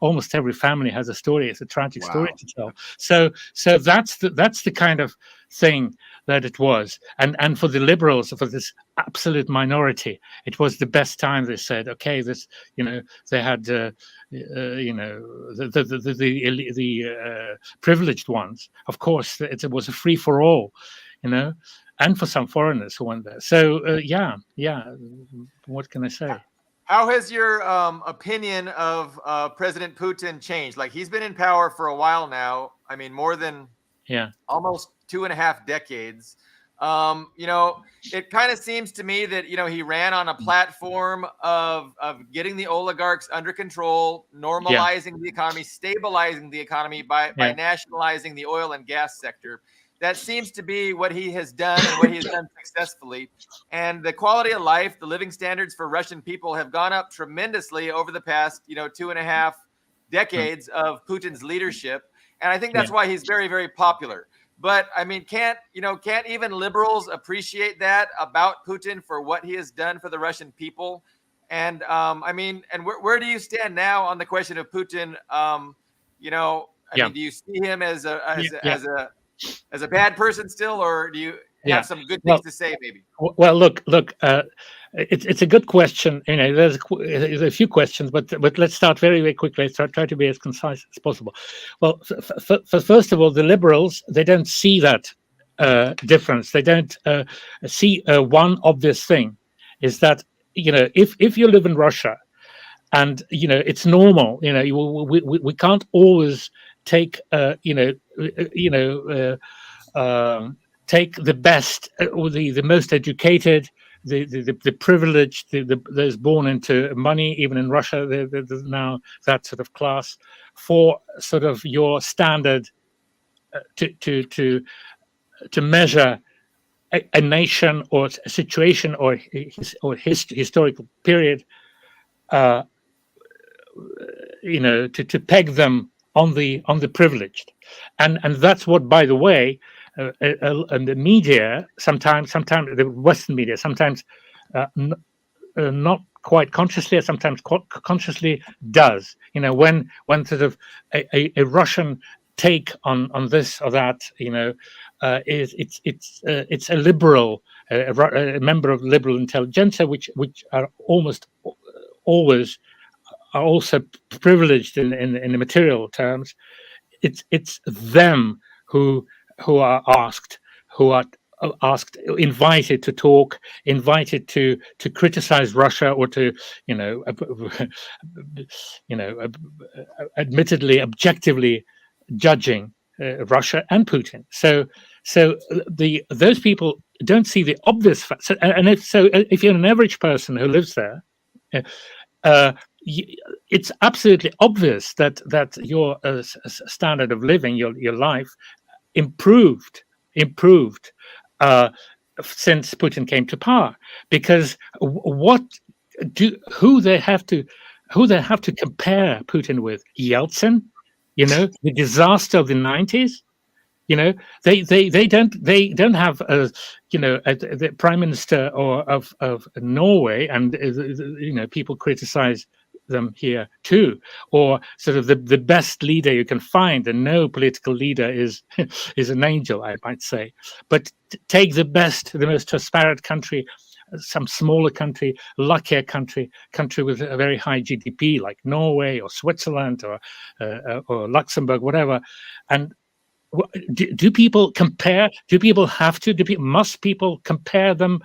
almost every family has a story. It's a tragic story to tell. So that's the kind of thing that it was. And for the liberals, for this absolute minority, it was the best time. They said, okay, this, they had, the privileged ones. Of course, it was a free for all, and for some foreigners who went there. So, what can I say? How has your opinion of President Putin changed? Like, he's been in power for a while now. I mean, more than almost 2.5 decades. It kind of seems to me that, he ran on a platform of getting the oligarchs under control, normalizing the economy, stabilizing the economy by nationalizing the oil and gas sector. That seems to be what he has done and what he has done successfully. And the quality of life, the living standards for Russian people have gone up tremendously over the past, 2.5 decades of Putin's leadership. And I think that's why he's very, very popular. But I mean, can't even liberals appreciate that about Putin for what he has done for the Russian people? And where do you stand now on the question of Putin? Do you see him as a bad person still, or do you have some good things to say? Maybe. Well, look. It's a good question. There's a few questions, but let's start very, very quickly. Try to be as concise as possible. Well, first of all, the liberals, they don't see that difference. They don't see one obvious thing is that if you live in Russia, and it's normal. We can't always take take the best or the most educated, the privileged, those born into money. Even in Russia, there's now that sort of class for sort of your standard to measure a nation or a situation or historical period. To peg them on the privileged, and that's what, by the way, and the media sometimes the Western media sometimes not quite consciously, or sometimes consciously does. When sort of a Russian take on this or that, it's a liberal, a member of liberal intelligentsia, which are almost always are also privileged in the material terms. It's them who are asked, invited to talk, invited to criticize Russia, or to admittedly objectively judging Russia and Putin. So those people don't see the obvious facts. And if you're an average person who lives there, it's absolutely obvious that your standard of living, your life, improved since Putin came to power. Because who they have to compare Putin with? Yeltsin, the disaster of the 90s. They don't have the prime minister of Norway, and people criticize them here too, or sort of the best leader you can find, and no political leader is an angel, I might say. But take the most disparate country, some smaller country, luckier country with a very high GDP like Norway or Switzerland or Luxembourg, whatever, and do people compare? Must people compare them?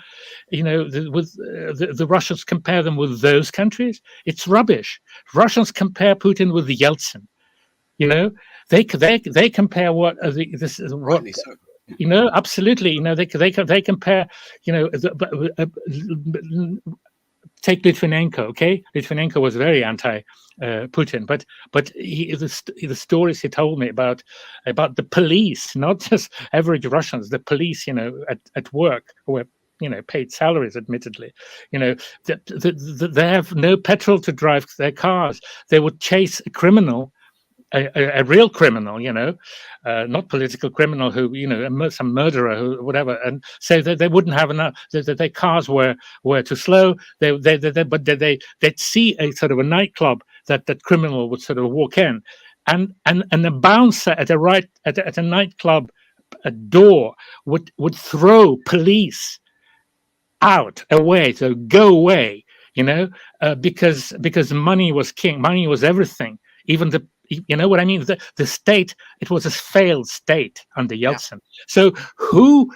With the Russians compare them with those countries? It's rubbish. Russians compare Putin with Yeltsin. They compare what this is what. Absolutely. They compare. Take Litvinenko, okay? Litvinenko was very anti-Putin, but the stories he told me about the police, not just average Russians, the police, at work, who were, paid salaries, admittedly, they have no petrol to drive their cars. They would chase a criminal, a real criminal, not political criminal who, some murderer who, whatever, and say that they wouldn't have enough, that their cars were too slow. They'd see a sort of a nightclub that criminal would sort of walk in, and a bouncer at a nightclub door would throw police away, so go away, because money was king, money was everything. Even what I mean? The state, it was a failed state under Yeltsin. So who,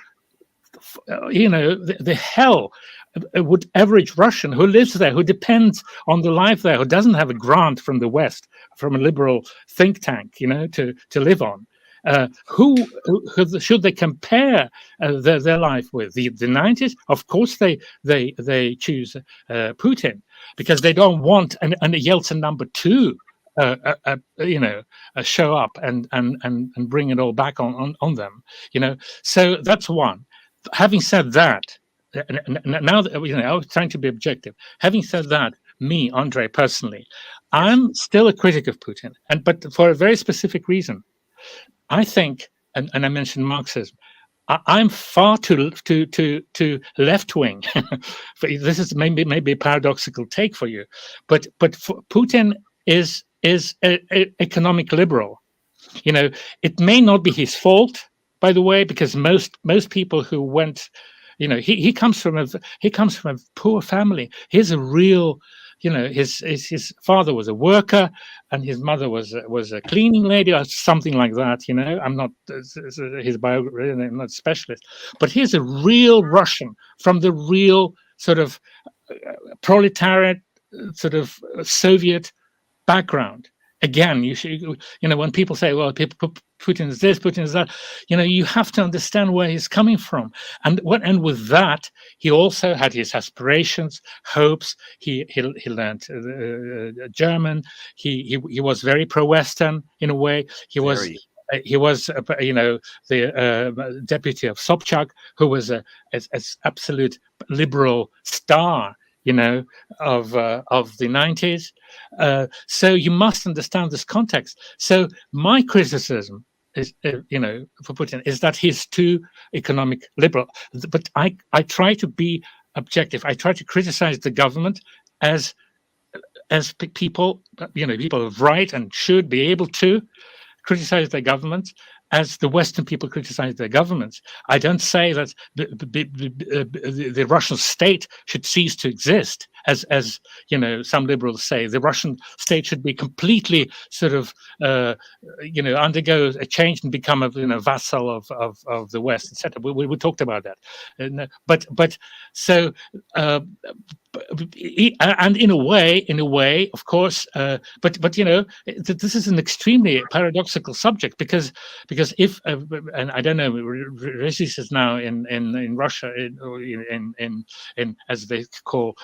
the hell would average Russian who lives there, who depends on the life there, who doesn't have a grant from the West, from a liberal think tank, to live on, who should they compare their life with? The 90s? Of course, they choose Putin, because they don't want a Yeltsin number two. Show up and bring it all back on them. So that's one. Having said that, now that I was trying to be objective. Having said that, me, Andrei, personally, I'm still a critic of Putin, but for a very specific reason. I think, and I mentioned Marxism, I'm far too left wing. This is maybe a paradoxical take for you, but for Putin is an economic liberal. It may not be his fault, by the way, because most people who went, he comes from a poor family. He's a real, his father was a worker and his mother was a cleaning lady or something like that. I'm not his biography, I'm not a specialist, but he's a real Russian from the real sort of proletariat, sort of Soviet background. Again, when people say, well, Putin is this, Putin is that, you have to understand where he's coming from. And with that, he also had his aspirations, hopes. He learned German. He was very pro-Western in a way. He was the deputy of Sobchak, who was an absolute liberal star, of the 90s. So you must understand this context. So my criticism is, for Putin, is that he's too economic liberal. But I try to be objective. I try to criticize the government as people, people of right and should be able to criticize their government as the Western people criticize their governments. I don't say that the Russian state should cease to exist, as some liberals say. The Russian state should be completely sort of undergo a change and become a vassal of the West, etc. We talked about that, but so. And in a way, of course, but this is an extremely paradoxical subject because if and I don't know, Regis is now in Russia, in as they call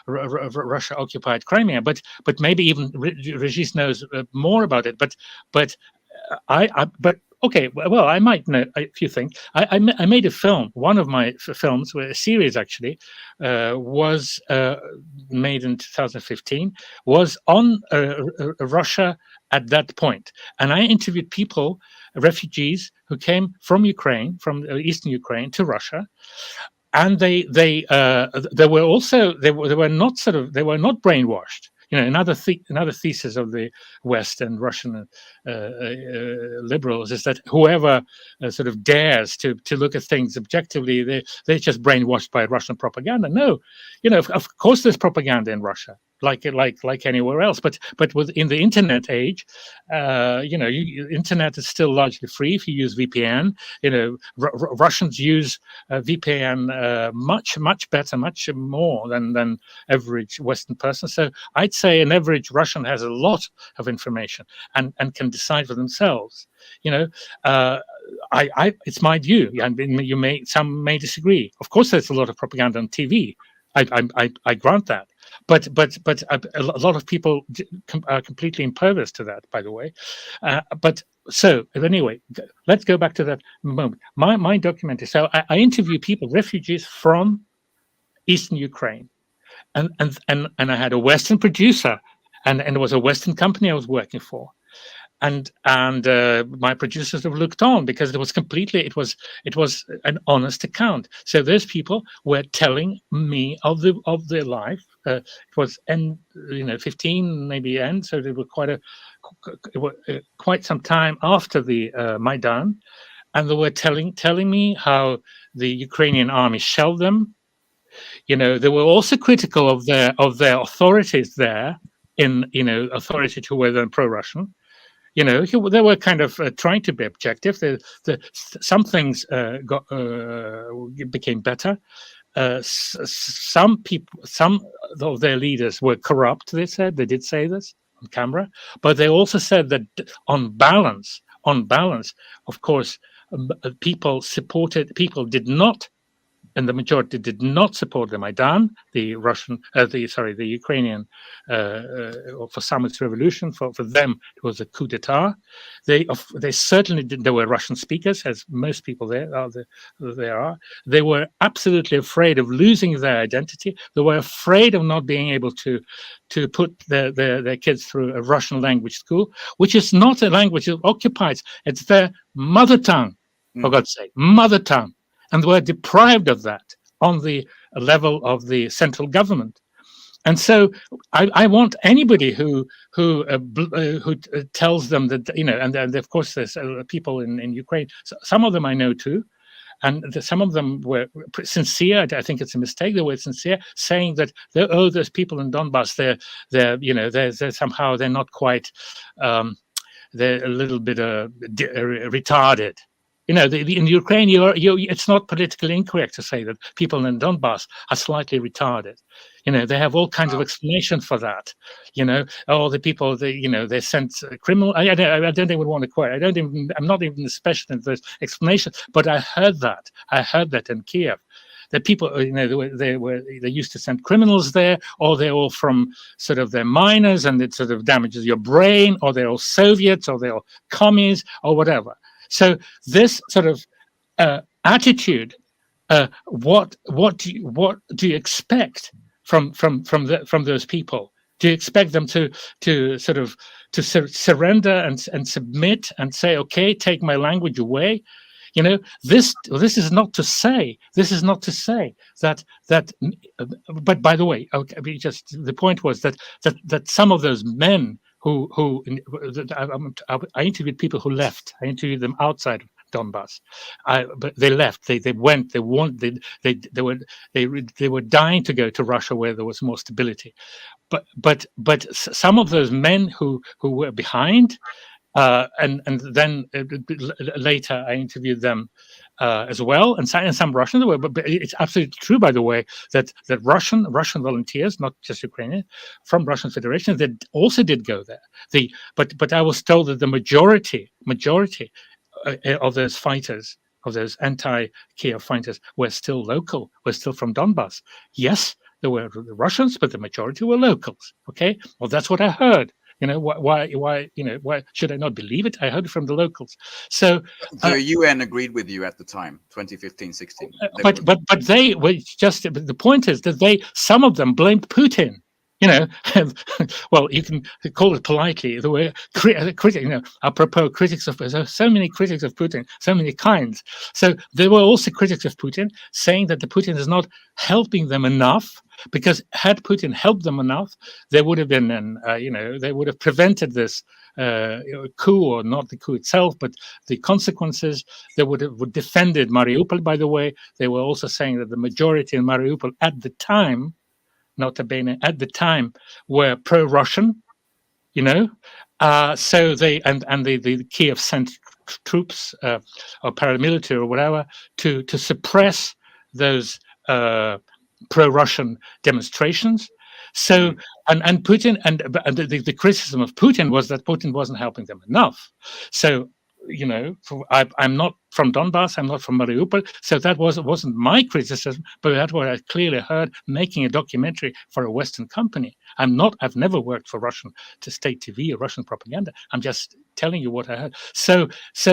Russia occupied Crimea, but maybe even Regis knows more about it. But okay, well, I might know a few things. I made a film. One of my films, a series actually, was made in 2015, was on Russia at that point. And I interviewed people, refugees who came from Ukraine, from eastern Ukraine to Russia. And they were not brainwashed. Another thesis of the West and Russian liberals is that whoever sort of dares to look at things objectively, they're just brainwashed by Russian propaganda. No, of course there's propaganda in Russia, like anywhere else. But in the internet age, internet is still largely free if you use VPN. Russians use VPN much better, much more than average Western person. So I'd say an average Russian has a lot of information and can decide for themselves. It's my view. Some may disagree. Of course, there's a lot of propaganda on TV. I grant that, but a lot of people are completely impervious to that, by the way. But so anyway, let's go back to that moment. My documentary. So I interview people, refugees from eastern Ukraine, and I had a Western producer, and it was a Western company I was working for. And my producers have looked on because it was an honest account. So those people were telling me of their life. It was 15 maybe end, so they were quite some time after the Maidan, and they were telling me how the Ukrainian army shelled them. They were also critical of their authorities there, authorities who were then pro-Russian. They were kind of trying to be objective. Some things became better, some people, some of their leaders were corrupt. They did say this on camera, but they also said that on balance, of course, people did not, and the majority did not support the Maidan, the Ukrainian, for some it's revolution. For them, it was a coup d'état. They certainly did. There were Russian speakers, as most people there are. They were absolutely afraid of losing their identity. They were afraid of not being able to put their kids through a Russian language school, which is not a language that occupies. It's their mother tongue, for God's sake, mother tongue. And were deprived of that on the level of the central government. And so I want anybody who tells them that, and of course there's people in Ukraine, some of them I know too, and some of them were sincere. I think it's a mistake. They were sincere, saying that those people in Donbass, they're somehow they're not quite, they're a little bit retarded. In Ukraine, it's not politically incorrect to say that people in Donbass are slightly retarded. They have all kinds of explanations for that. All the people, they sent criminal. I don't even want to quote. I'm not even a specialist in those explanations, but I heard that in Kiev. That people, they used to send criminals there, or they're all from sort of they're minors, and it sort of damages your brain, or they're all Soviets, or they're all commies, or whatever. So this sort of attitude, what do you expect from those people? Do you expect them to surrender and submit and say, okay, take my language away? This is not to say that. But by the way, okay, the point was that some of those men. I interviewed people who left. I interviewed them outside of Donbass, but they left. They went. They were dying to go to Russia, where there was more stability. But some of those men who were behind, and then later I interviewed them as well, and some Russians. But it's absolutely true, by the way, that Russian volunteers, not just Ukrainian, from Russian Federation, that also did go there. But I was told that the majority of those fighters, of those anti-Kiev fighters, were still local, were still from Donbass. Yes, there were Russians, but the majority were locals. Okay, well, that's what I heard. Why should I not believe it? I heard it from the locals. So the UN agreed with you at the time, 2015-16. But they were just. The point is that some of them blamed Putin. Well, you can call it politely. There were apropos critics of so many critics of Putin, so many kinds. So there were also critics of Putin saying that the Putin is not helping them enough, because had Putin helped them enough, there would have been they would have prevented this coup, or not the coup itself, but the consequences. They would have defended Mariupol. By the way, they were also saying that the majority in Mariupol at the time, nota bene, at the time, were pro-Russian, so they and the Kiev sent troops or paramilitary or whatever to suppress those pro-Russian demonstrations. So and Putin and the criticism of Putin was that Putin wasn't helping them enough. So I'm not from Donbass, I'm not from Mariupol, so that wasn't my criticism, but that's what I clearly heard making a documentary for a Western company. I've never worked for Russian state TV or Russian propaganda. I'm just telling you what I heard. So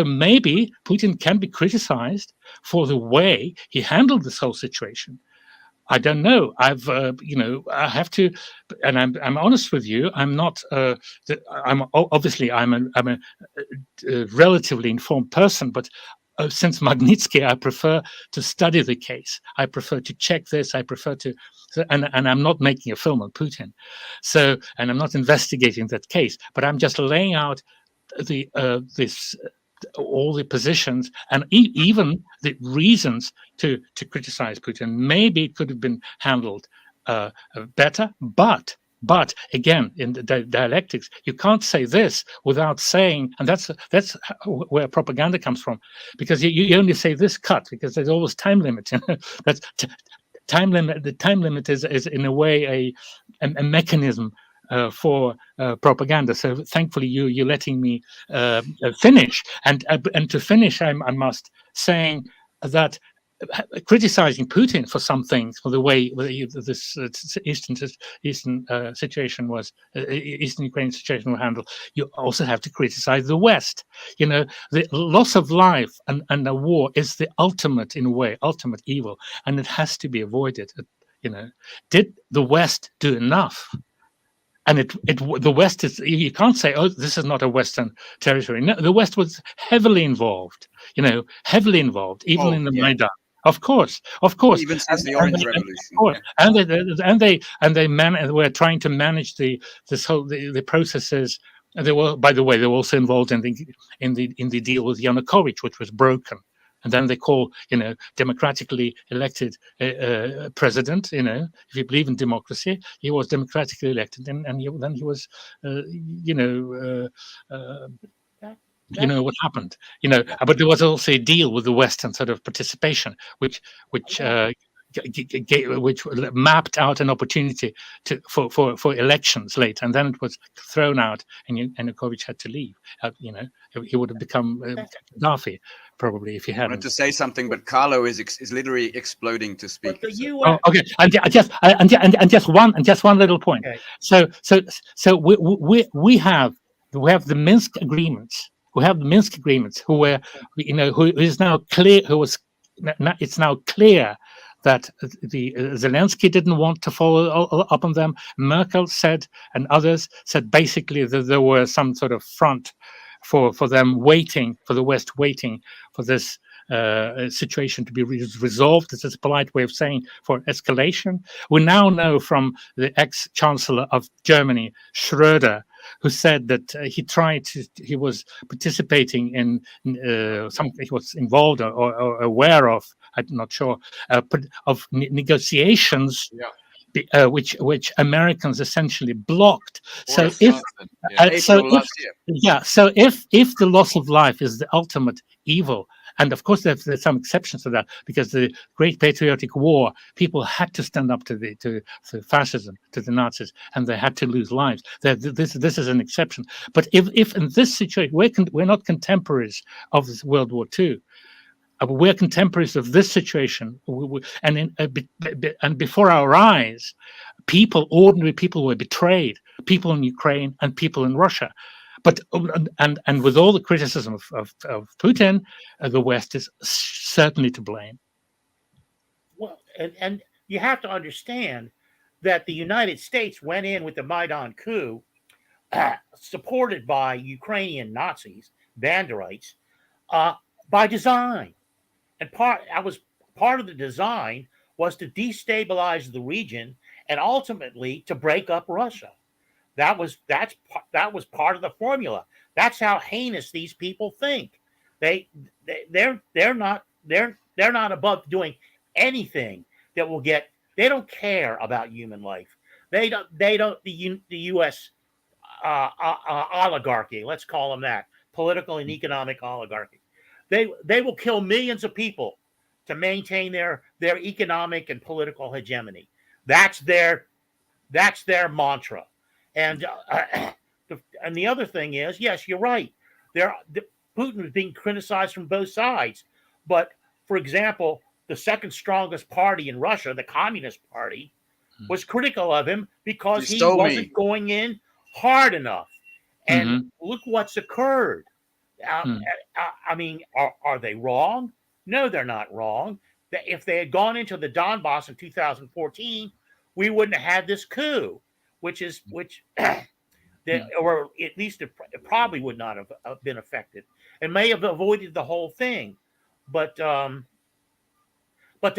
maybe Putin can be criticized for the way he handled this whole situation. I don't know. I have to, and I'm honest with you. I'm not. I'm a relatively informed person, but since Magnitsky, I prefer to study the case. I prefer to check this. I prefer to, and I'm not making a film on Putin. So, and I'm not investigating that case, but I'm just laying out all the positions and even the reasons to criticize Putin. Maybe it could have been handled better, but again, in the dialectics, you can't say this without saying, and that's where propaganda comes from, because you only say this cut because there's always time limit. That's time limit. The time limit is in a way a mechanism for propaganda. So thankfully, you're letting me finish. And to finish, I must saying that criticizing Putin for some things, for the way this eastern situation was, eastern Ukraine situation was handled, you also have to criticize the West. You know, the loss of life and a war is the ultimate, in a way, ultimate evil, and it has to be avoided. You know, did the West do enough? And the West is, you can't say, oh, this is not a Western territory. No, the West was heavily involved, you know, heavily involved, even in the Maidan. Of course. Even since the Orange Revolution. Of course. And they were trying to manage the processes. And they were, by the way, they were also involved in the deal with Yanukovych, which was broken. And then they call, you know, democratically elected president. You know, if you believe in democracy, he was democratically elected, and then he was, you know what happened. You know, but there was also a deal with the Western sort of participation, which mapped out an opportunity for elections later, and then it was thrown out, and Yanukovych had to leave. You know, he would have become Gaddafi probably if he hadn't. I wanted to say something, but Carlo is literally exploding to speak. Oh, okay, and just one little point. Okay. So we have the Minsk agreements. We have the Minsk agreements. Who is now clear? It's now clear that the Zelensky didn't want to follow up on them. Merkel said, and others said, basically that there were some sort of front for them waiting, for the West waiting for this situation to be resolved. This is a polite way of saying for escalation. We now know from the ex-chancellor of Germany, Schröder, who said that he was participating in something, he was involved or aware of, I'm not sure, of negotiations. Yeah. Which Americans essentially blocked. So Boris if Johnson, if the loss of life is the ultimate evil, and of course there's some exceptions to that, because the Great Patriotic War, people had to stand up to fascism, to the Nazis, and they had to lose lives. This is an exception. But if in this situation we're not contemporaries of World War II. We're contemporaries of this situation, and before our eyes, ordinary people were betrayed. People in Ukraine and people in Russia, but and with all the criticism of Putin, the West is certainly to blame. Well, and you have to understand that the United States went in with the Maidan coup, supported by Ukrainian Nazis, Banderites, by design. And part of the design was to destabilize the region and ultimately to break up Russia. That was part of the formula. That's how heinous these people think. They're not above doing anything that will get. They don't care about human life. They don't. The U.S. Oligarchy, let's call them that, political and economic oligarchy. They will kill millions of people to maintain their economic and political hegemony. That's their mantra. And the other thing is, yes, you're right. Putin is being criticized from both sides. But for example, the second strongest party in Russia, the Communist Party, was critical of him because he wasn't going in hard enough. And look what's occurred. I mean, are they wrong? No, they're not wrong. If they had gone into the Donbass in 2014, we wouldn't have had this coup, or at least it probably would not have been affected, and may have avoided the whole thing. But to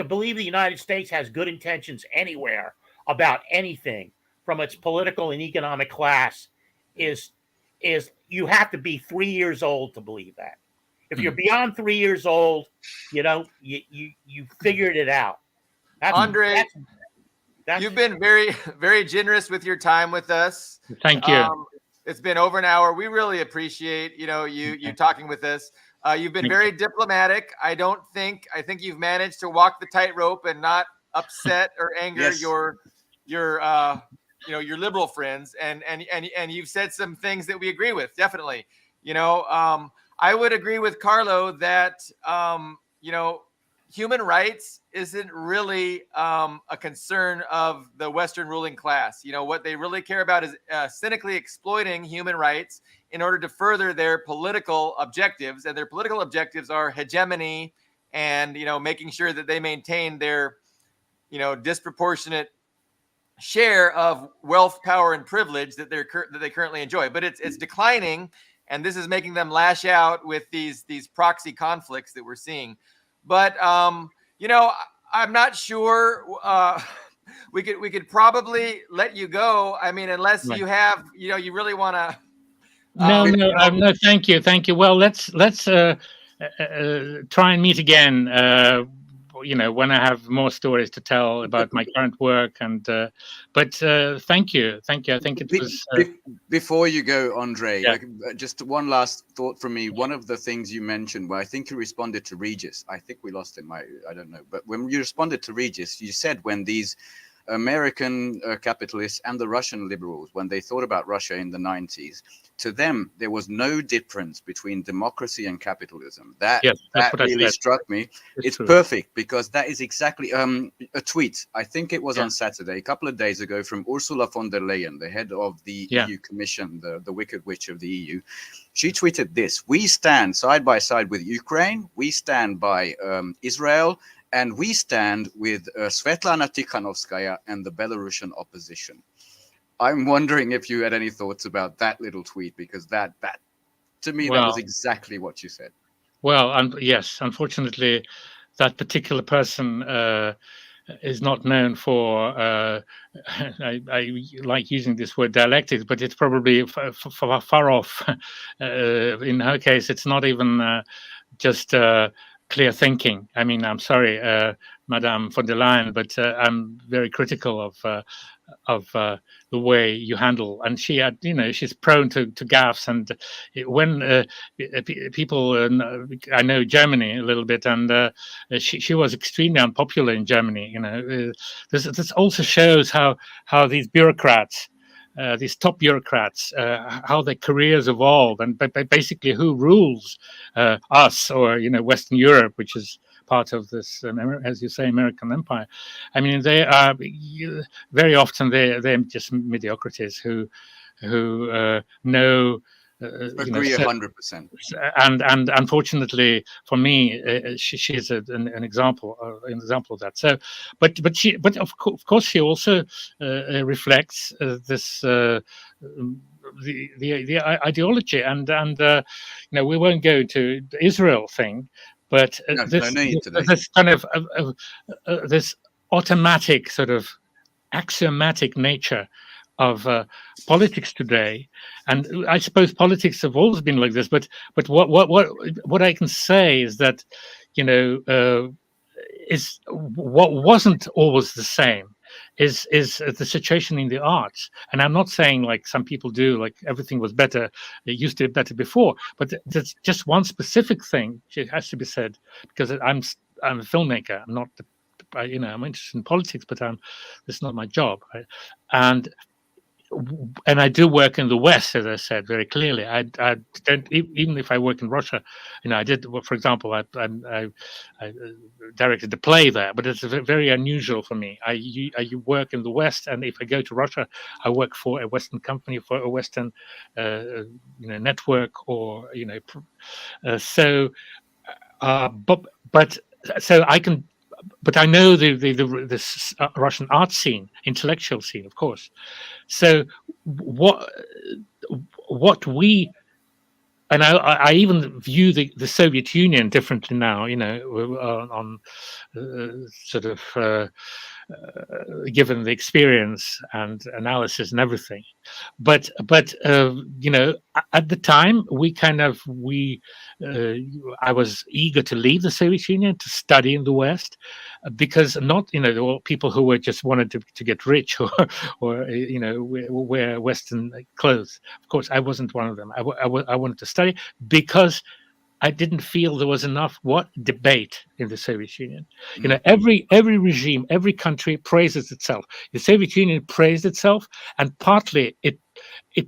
believe the United States has good intentions anywhere about anything from its political and economic class is you have to be 3 years old to believe that. If you're beyond 3 years old, you figured it out. Andrei, you've been very, very generous with your time with us. Thank you. It's been over an hour. We really appreciate you talking with us. You've been very diplomatic. I think you've managed to walk the tightrope and not upset or anger Yes. your your liberal friends, and you've said some things that we agree with, definitely. I would agree with Carlo that human rights isn't really a concern of the Western ruling class. What they really care about is cynically exploiting human rights in order to further their political objectives, and their political objectives are hegemony and making sure that they maintain their disproportionate share of wealth, power, and privilege that they currently enjoy. But it's declining, and this is making them lash out with these proxy conflicts that we're seeing. But I'm not sure. We could probably let you go. I mean, unless you have you really want to. No. Thank you. Well, let's try and meet again. When I have more stories to tell about my current work, but thank you. I think it was. Before you go, Andrei, Yeah. just one last thought from me. One of the things you mentioned, where I think you responded to Regis. I think we lost him. I don't know, but when you responded to Regis, you said when these American capitalists and the Russian liberals, when they thought about Russia in the 90s, to them there was no difference between democracy and capitalism. That really struck me. It's perfect, because that is exactly a tweet. I think it was on Saturday, a couple of days ago, from Ursula von der Leyen, the head of the EU Commission, the Wicked Witch of the EU. She tweeted this: "We stand side by side with Ukraine. We stand by Israel. And we stand with Svetlana Tikhanovskaya and the Belarusian opposition." I'm wondering if you had any thoughts about that little tweet, because that to me, that was exactly what you said. Well, yes, unfortunately, that particular person is not known for. I like using this word dialectics, but it's probably far off. In her case, it's not even just. Clear thinking. I mean, I'm sorry, Madame von der Leyen, but I'm very critical of the way you handle. And she had, she's prone to gaffes. And when people, I know Germany a little bit, and she was extremely unpopular in Germany. This also shows how these bureaucrats. These top bureaucrats, how their careers evolve, and basically who rules us, or Western Europe, which is part of this, as you say, American empire. I mean, they are very often they're just mediocrities who know. Agree 100%. And unfortunately for me, she's an example of that. So, but of course she also reflects this the ideology, and we won't go into the Israel thing, but this kind of this automatic sort of axiomatic nature of politics today, and I suppose politics have always been like this. But what I can say is that is what wasn't always the same is the situation in the arts. And I'm not saying, like some people do, like everything was better, it used to be better before. But there's just one specific thing which has to be said, because I'm a filmmaker. I'm not I'm interested in politics, but it's not my job, right? And I do work in the West, as I said very clearly. I don't, even if I work in Russia, I did. For example, I directed a play there, but it's very unusual for me. I work in the West, and if I go to Russia, I work for a Western company, for a Western, network, or so. But so I can. But I know this Russian art scene, intellectual scene, of course. So what we, and I even view the Soviet Union differently now, on sort of given the experience and analysis and everything. But at the time I was eager to leave the Soviet Union to study in the West, because not there were people who were just wanted to get rich or wear Western clothes. Of course, I wasn't one of them. I wanted to study because I didn't feel there was enough debate in the Soviet Union. You know, every regime, every country praises itself. The Soviet Union praised itself, and partly it it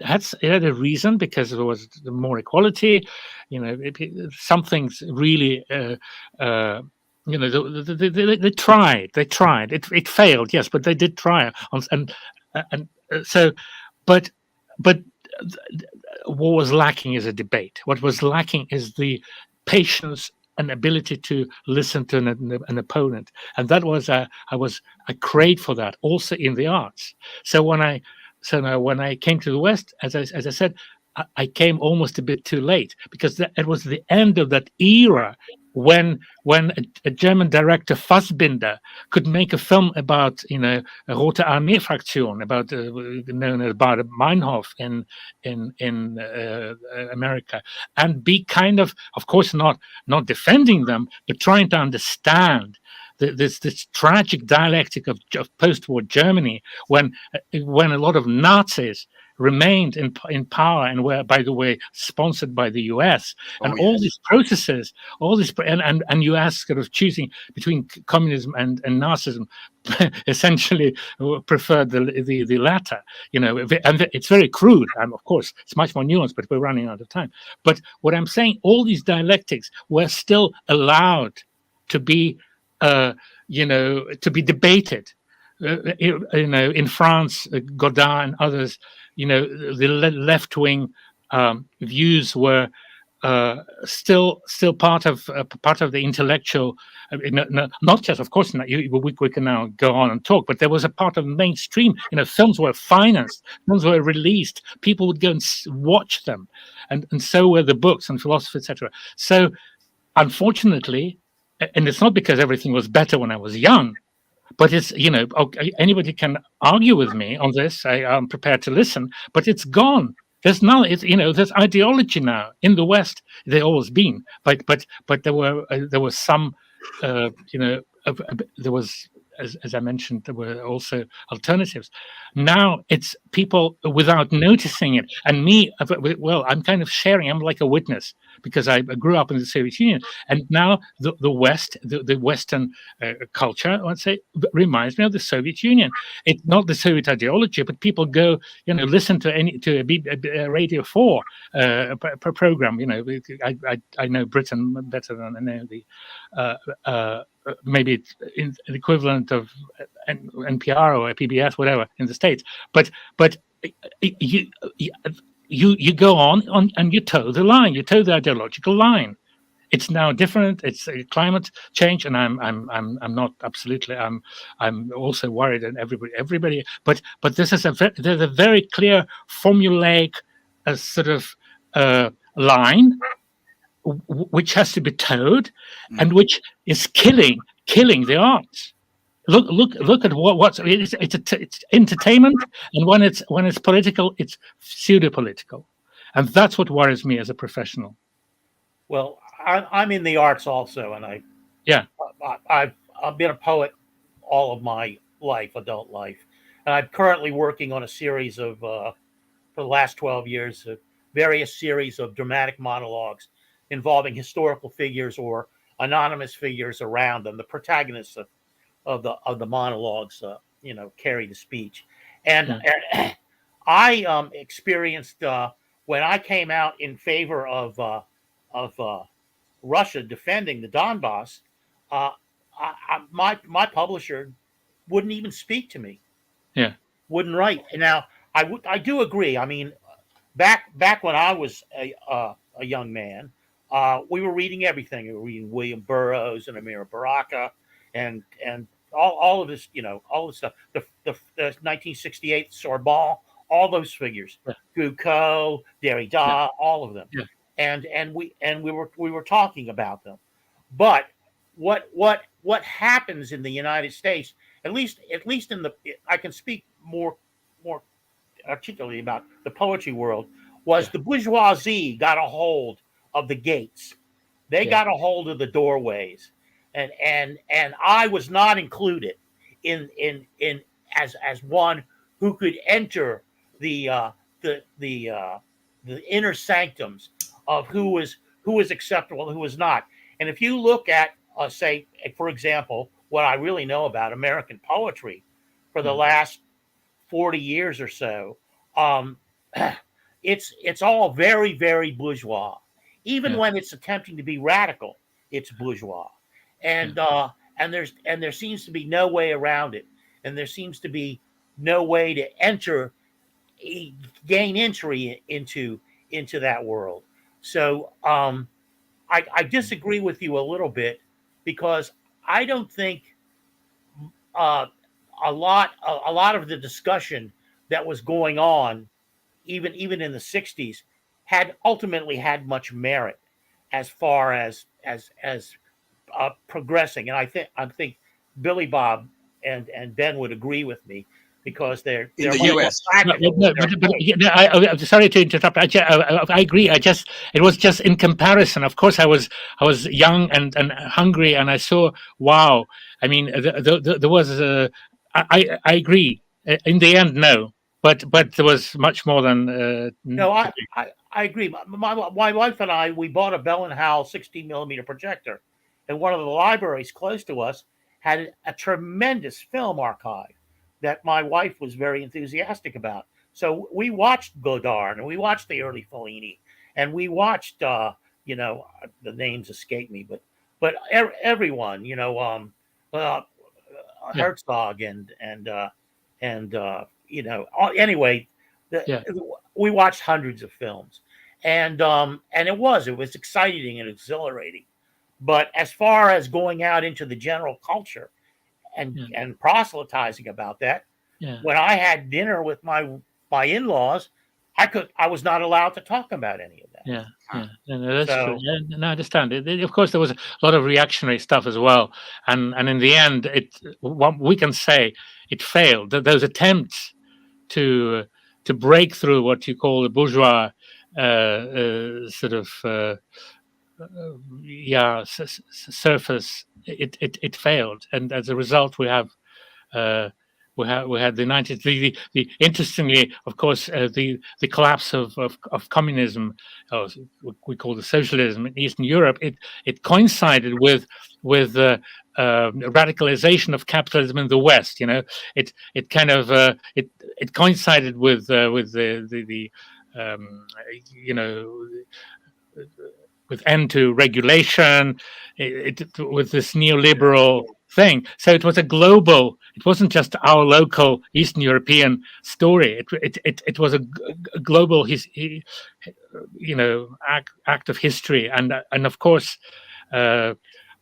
had a reason, because there was more equality. You know, some things really. You know, they tried. It failed, yes, but they did try. So, but what was lacking is a debate. What was lacking is the patience and ability to listen to an opponent, and that was I craved for that also in the arts. So now when I came to the West, as I said, I came almost a bit too late, because it was the end of that era when a German director, Fassbinder, could make a film about, you know, a Rote Armee Fraktion, about known as Baader Meinhof in America, and be kind of course, not defending them, but trying to understand this tragic dialectic of post-war Germany, when a lot of Nazis remained in power, and were, by the way, sponsored by the US, and all these processes, and you ask, sort of choosing between communism and Nazism, essentially preferred the latter. You know, and it's very crude, and of course it's much more nuanced, but we're running out of time. But what I'm saying, all these dialectics were still allowed to be to be debated. You know, in France, Godin and others, you know, the left-wing views were still part of the intellectual. Not just, of course, we can now go on and talk, but there was a part of mainstream. You know, films were financed, films were released, people would go and watch them, and so were the books and philosophy, etc. So, unfortunately, and it's not because everything was better when I was young, but it's, you know, okay, anybody can argue with me on this. I'm prepared to listen, but it's gone. There's no, there's ideology now in the West. There always been, but there was some, there was, as I mentioned, there were also alternatives. Now it's people without noticing it, and me. Well, I'm kind of sharing. I'm like a witness, because I grew up in the Soviet Union, and now the West, the Western culture, I would say, reminds me of the Soviet Union. It's not the Soviet ideology, but people go, you know, listen to a Radio 4 program. You know, I know Britain better than I know the maybe it's in the equivalent of NPR or PBS, whatever, in the States. But you go on and you toe the line. You toe the ideological line. It's now different. It's climate change, and I'm not absolutely. I'm also worried, and everybody. But this is there's a very clear formulaic sort of line which has to be towed, and which is killing the arts. Look at what's it's entertainment, and when it's political, it's pseudo political, and that's what worries me as a professional. Well, I'm in the arts also, and I've been a poet all of my life, adult life, and I'm currently working on a series of for the last 12 years, various series of dramatic monologues involving historical figures or anonymous figures around them. The protagonists of the monologues, carry the speech, and I experienced when I came out in favor of Russia defending the Donbass. My publisher wouldn't even speak to me. Yeah, wouldn't write. And now I do agree. I mean, back when I was a young man, we were reading everything. We were reading William Burroughs and Amira Baraka, and all of this, all this stuff. The 1968 Sorbonne, all those figures, Foucault, Derrida, all of them, and we were talking about them. But what happens in the United States, at least in the, I can speak more articulately about the poetry world, was the bourgeoisie got a hold of the gates. They got a hold of the doorways, and I was not included in as one who could enter the inner sanctums of who who is acceptable and who is not. And if you look at, say, for example, what I really know about American poetry for the last 40 years or so, it's all very, very bourgeois. Even when it's attempting to be radical, it's bourgeois, and there seems to be no way around it, and there seems to be no way to gain entry into that world. So I disagree with you a little bit, because I don't think a lot of the discussion that was going on, even in the 60s, had ultimately had much merit as far as progressing. And I think Billy Bob and Ben would agree with me, because they're In the much more US. practical. I'm sorry to interrupt. I agree. It was just in comparison. Of course, I was young and hungry, and I saw, wow. I mean, there was. I agree. In the end, no, but there was much more than. No, I agree. My wife and I, we bought a Bell and Howell 16 millimeter projector, and one of the libraries close to us had a tremendous film archive that my wife was very enthusiastic about. So we watched Godard, and we watched the early Fellini, and we watched the names escape me, but everyone, Herzog and anyway, we watched hundreds of films, and it was exciting and exhilarating. But as far as going out into the general culture and proselytizing about that, when I had dinner with my in-laws, I was not allowed to talk about any of that. No, that's true. No, I understand. Of course, there was a lot of reactionary stuff as well, and in the end, what we can say, it failed. Those attempts to break through what you call the bourgeois sort of surface, it failed, and as a result, we had the 90s. The interestingly, of course, the collapse of communism, or we call the socialism in Eastern Europe. It coincided with radicalization of capitalism in the West. It kind of it coincided with the with end to regulation, with this neoliberal thing. So it was a global. It wasn't just our local Eastern European story. It was a global act of history, and of course,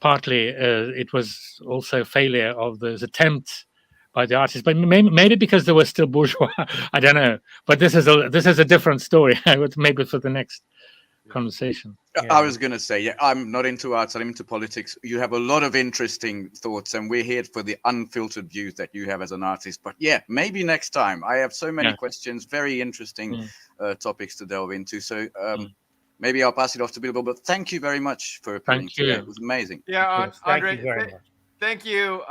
partly it was also a failure of those attempts by the artists, but maybe because they were still bourgeois. I don't know. But this is a different story. Maybe for the next conversation. I was going to say, I'm not into arts, I'm into politics. You have a lot of interesting thoughts, and we're here for the unfiltered views that you have as an artist. But maybe next time. I have so many questions, very interesting topics to delve into. So maybe I'll pass it off to Bilbo, but thank you very much for appearing today. It was amazing. Yeah, Andrei, thank you very much. Thank you.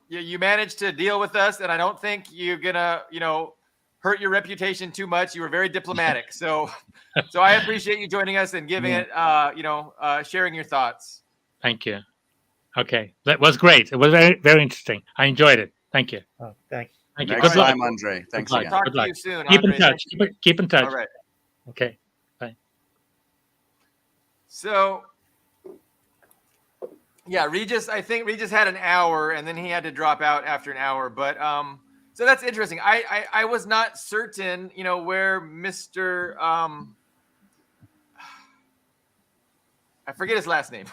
You managed to deal with us, and I don't think you're gonna, hurt your reputation too much. You were very diplomatic, so I appreciate you joining us and giving it, sharing your thoughts. Thank you. Okay, that was great. It was very, very interesting. I enjoyed it. Thank you. Thanks. Thank you. Next time, Andrei. Thanks again. Talk to you soon. Keep Andrei. in touch. Keep in touch. All right. Okay. Bye. So, Regis. I think Regis had an hour, and then he had to drop out after an hour. But so that's interesting. I was not certain, where Mr. I forget his last name.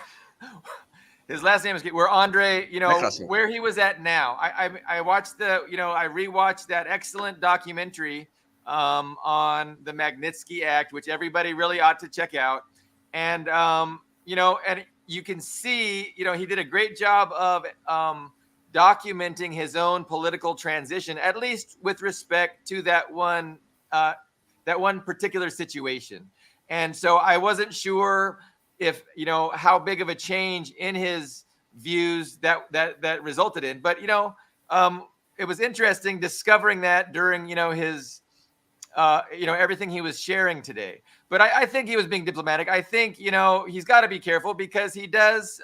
His last name is where Andrei, Nekrasov. where he was at now. I watched I rewatched that excellent documentary on the Magnitsky Act, which everybody really ought to check out. And and you can see, he did a great job of documenting his own political transition, at least with respect to that one particular situation. And so I wasn't sure if, how big of a change in his views that resulted in, but, it was interesting discovering that during, his, everything he was sharing today. but I think he was being diplomatic. I think, you know, he's got to be careful because he does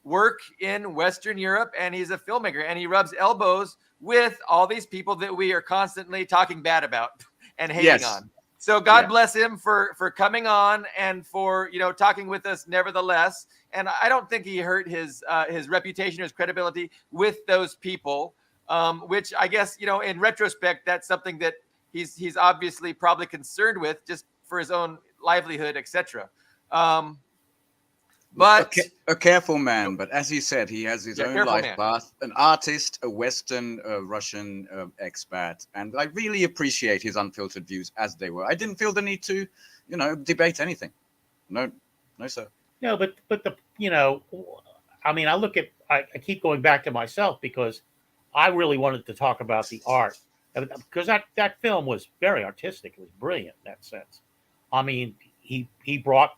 work in Western Europe, and he's a filmmaker, and he rubs elbows with all these people that we are constantly talking bad about and hating on. So God bless him for coming on and for, you know, talking with us nevertheless. And I don't think he hurt his reputation or his credibility with those people, which I guess, you know, in retrospect, that's something that he's obviously probably concerned with just for his own livelihood, etc. But a careful man, but as he said, he has his own life path. An artist, a Western Russian expat, and I really appreciate his unfiltered views as they were. I didn't feel the need to, you know, debate anything. No, sir. No, but the, you know, I mean, I keep going back to myself because I really wanted to talk about the art, because that film was very artistic. It was brilliant in that sense. I mean, he brought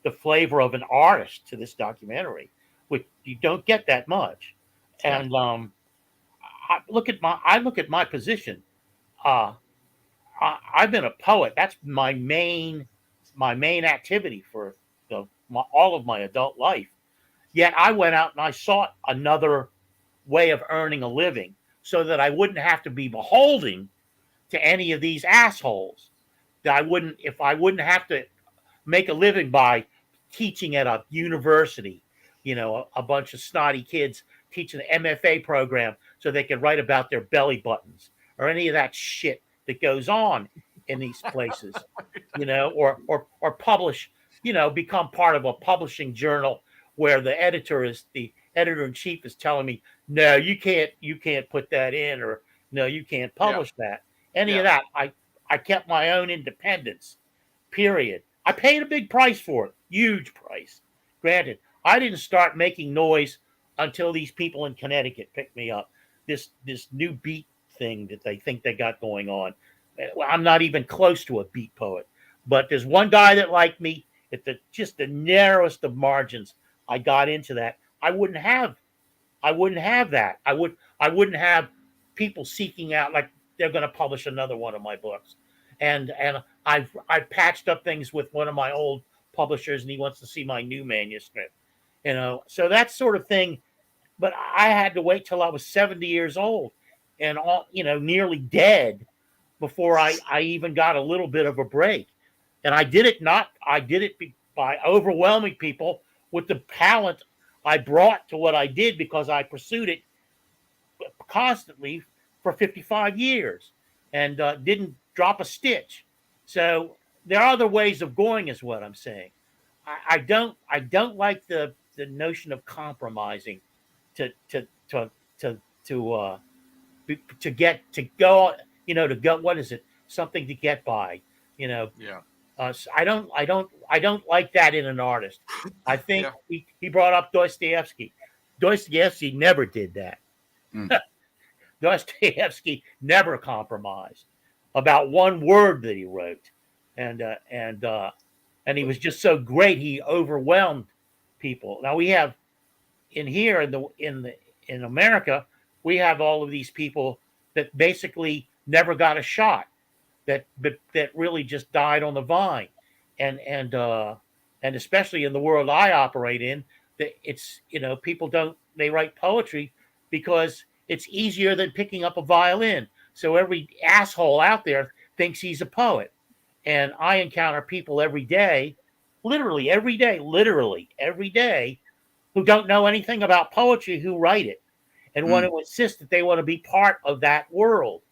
the flavor of an artist to this documentary, which you don't get that much. And I look at my position. I've been a poet. That's my main activity for all of my adult life. Yet I went out and I sought another way of earning a living so that I wouldn't have to be beholden to any of these assholes. That I wouldn't have to make a living by teaching at a university, you know, a bunch of snotty kids teaching an MFA program so they can write about their belly buttons or any of that shit that goes on in these places, you know, or publish, you know, become part of a publishing journal where the editor-in-chief is telling me, no, you can't put that in, or no, you can't publish that. Any of that. I kept my own independence, period. I paid a big price for it, huge price. Granted, I didn't start making noise until these people in Connecticut picked me up. This new beat thing that they think they got going on. I'm not even close to a beat poet, but there's one guy that liked me at just the narrowest of margins. I got into that. I wouldn't have that. I wouldn't have people seeking out like they're going to publish another one of my books. And I've patched up things with one of my old publishers, and he wants to see my new manuscript. You know, so that sort of thing. But I had to wait till I was 70 years old and nearly dead before I even got a little bit of a break. And I did it by overwhelming people with the talent I brought to what I did, because I pursued it constantly for 55 years and didn't drop a stitch. So there are other ways of going, is what I'm saying. I don't like the notion of compromising to go, what is it? Something to get by, you know. Yeah. I don't like that in an artist. I think he brought up Dostoevsky. Dostoevsky never did that. Dostoevsky never compromised about one word that he wrote, and he was just so great he overwhelmed people. Now we have in America, we have all of these people that basically never got a shot, that really just died on the vine, and especially in the world I operate in, that it's, people they write poetry because it's easier than picking up a violin. So every asshole out there thinks he's a poet, and I encounter people every day, literally every day, who don't know anything about poetry, who write it and want to insist that they want to be part of that world.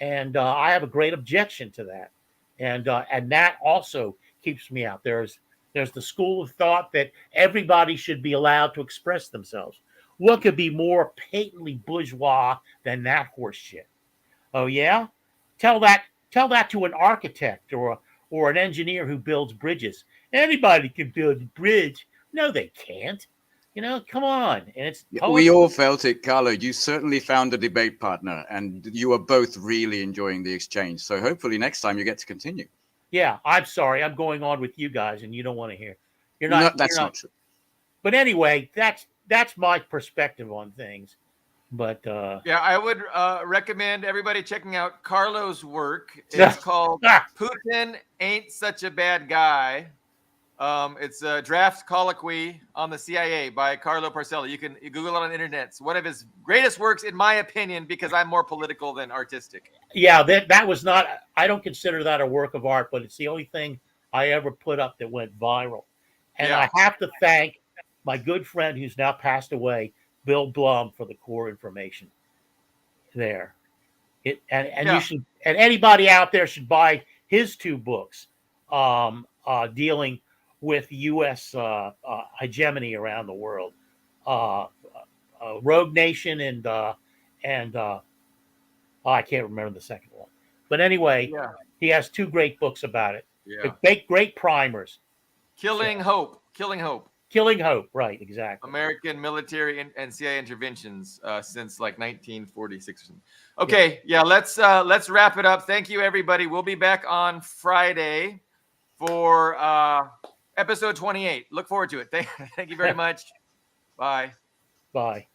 And I have a great objection to that. And that also keeps me out. There's the school of thought that everybody should be allowed to express themselves. What could be more patently bourgeois than that horse shit? Oh yeah? Tell that to an architect or an engineer who builds bridges. Anybody can build a bridge. No, they can't. Come on. And it's we all felt it, Carlo. You certainly found a debate partner, and you were both really enjoying the exchange. So hopefully next time you get to continue. Yeah, I'm sorry. I'm going on with you guys, and you don't want to hear. That's not true. But anyway, that's my perspective on things. But yeah, I would recommend everybody checking out Carlo's work. It's called Putin Ain't Such a Bad Guy. It's a draft colloquy on the CIA by Carlo Parcelli. You can Google it on the internet. It's one of his greatest works, in my opinion, because I'm more political than artistic. Yeah, that was not. I don't consider that a work of art, but it's the only thing I ever put up that went viral. And I have to thank my good friend who's now passed away, Bill Blum, for the core information there. You should, and anybody out there should buy his 2 books dealing with U.S. Hegemony around the world, Rogue Nation and I can't remember the second one. But anyway, he has 2 great books about it. Yeah. Great primers. Killing Hope. Killing Hope, right, exactly. American military and CIA interventions since like 1946 or something. Okay, let's wrap it up. Thank you, everybody. We'll be back on Friday for episode 28. Look forward to it. Thank you very much. Bye. Bye.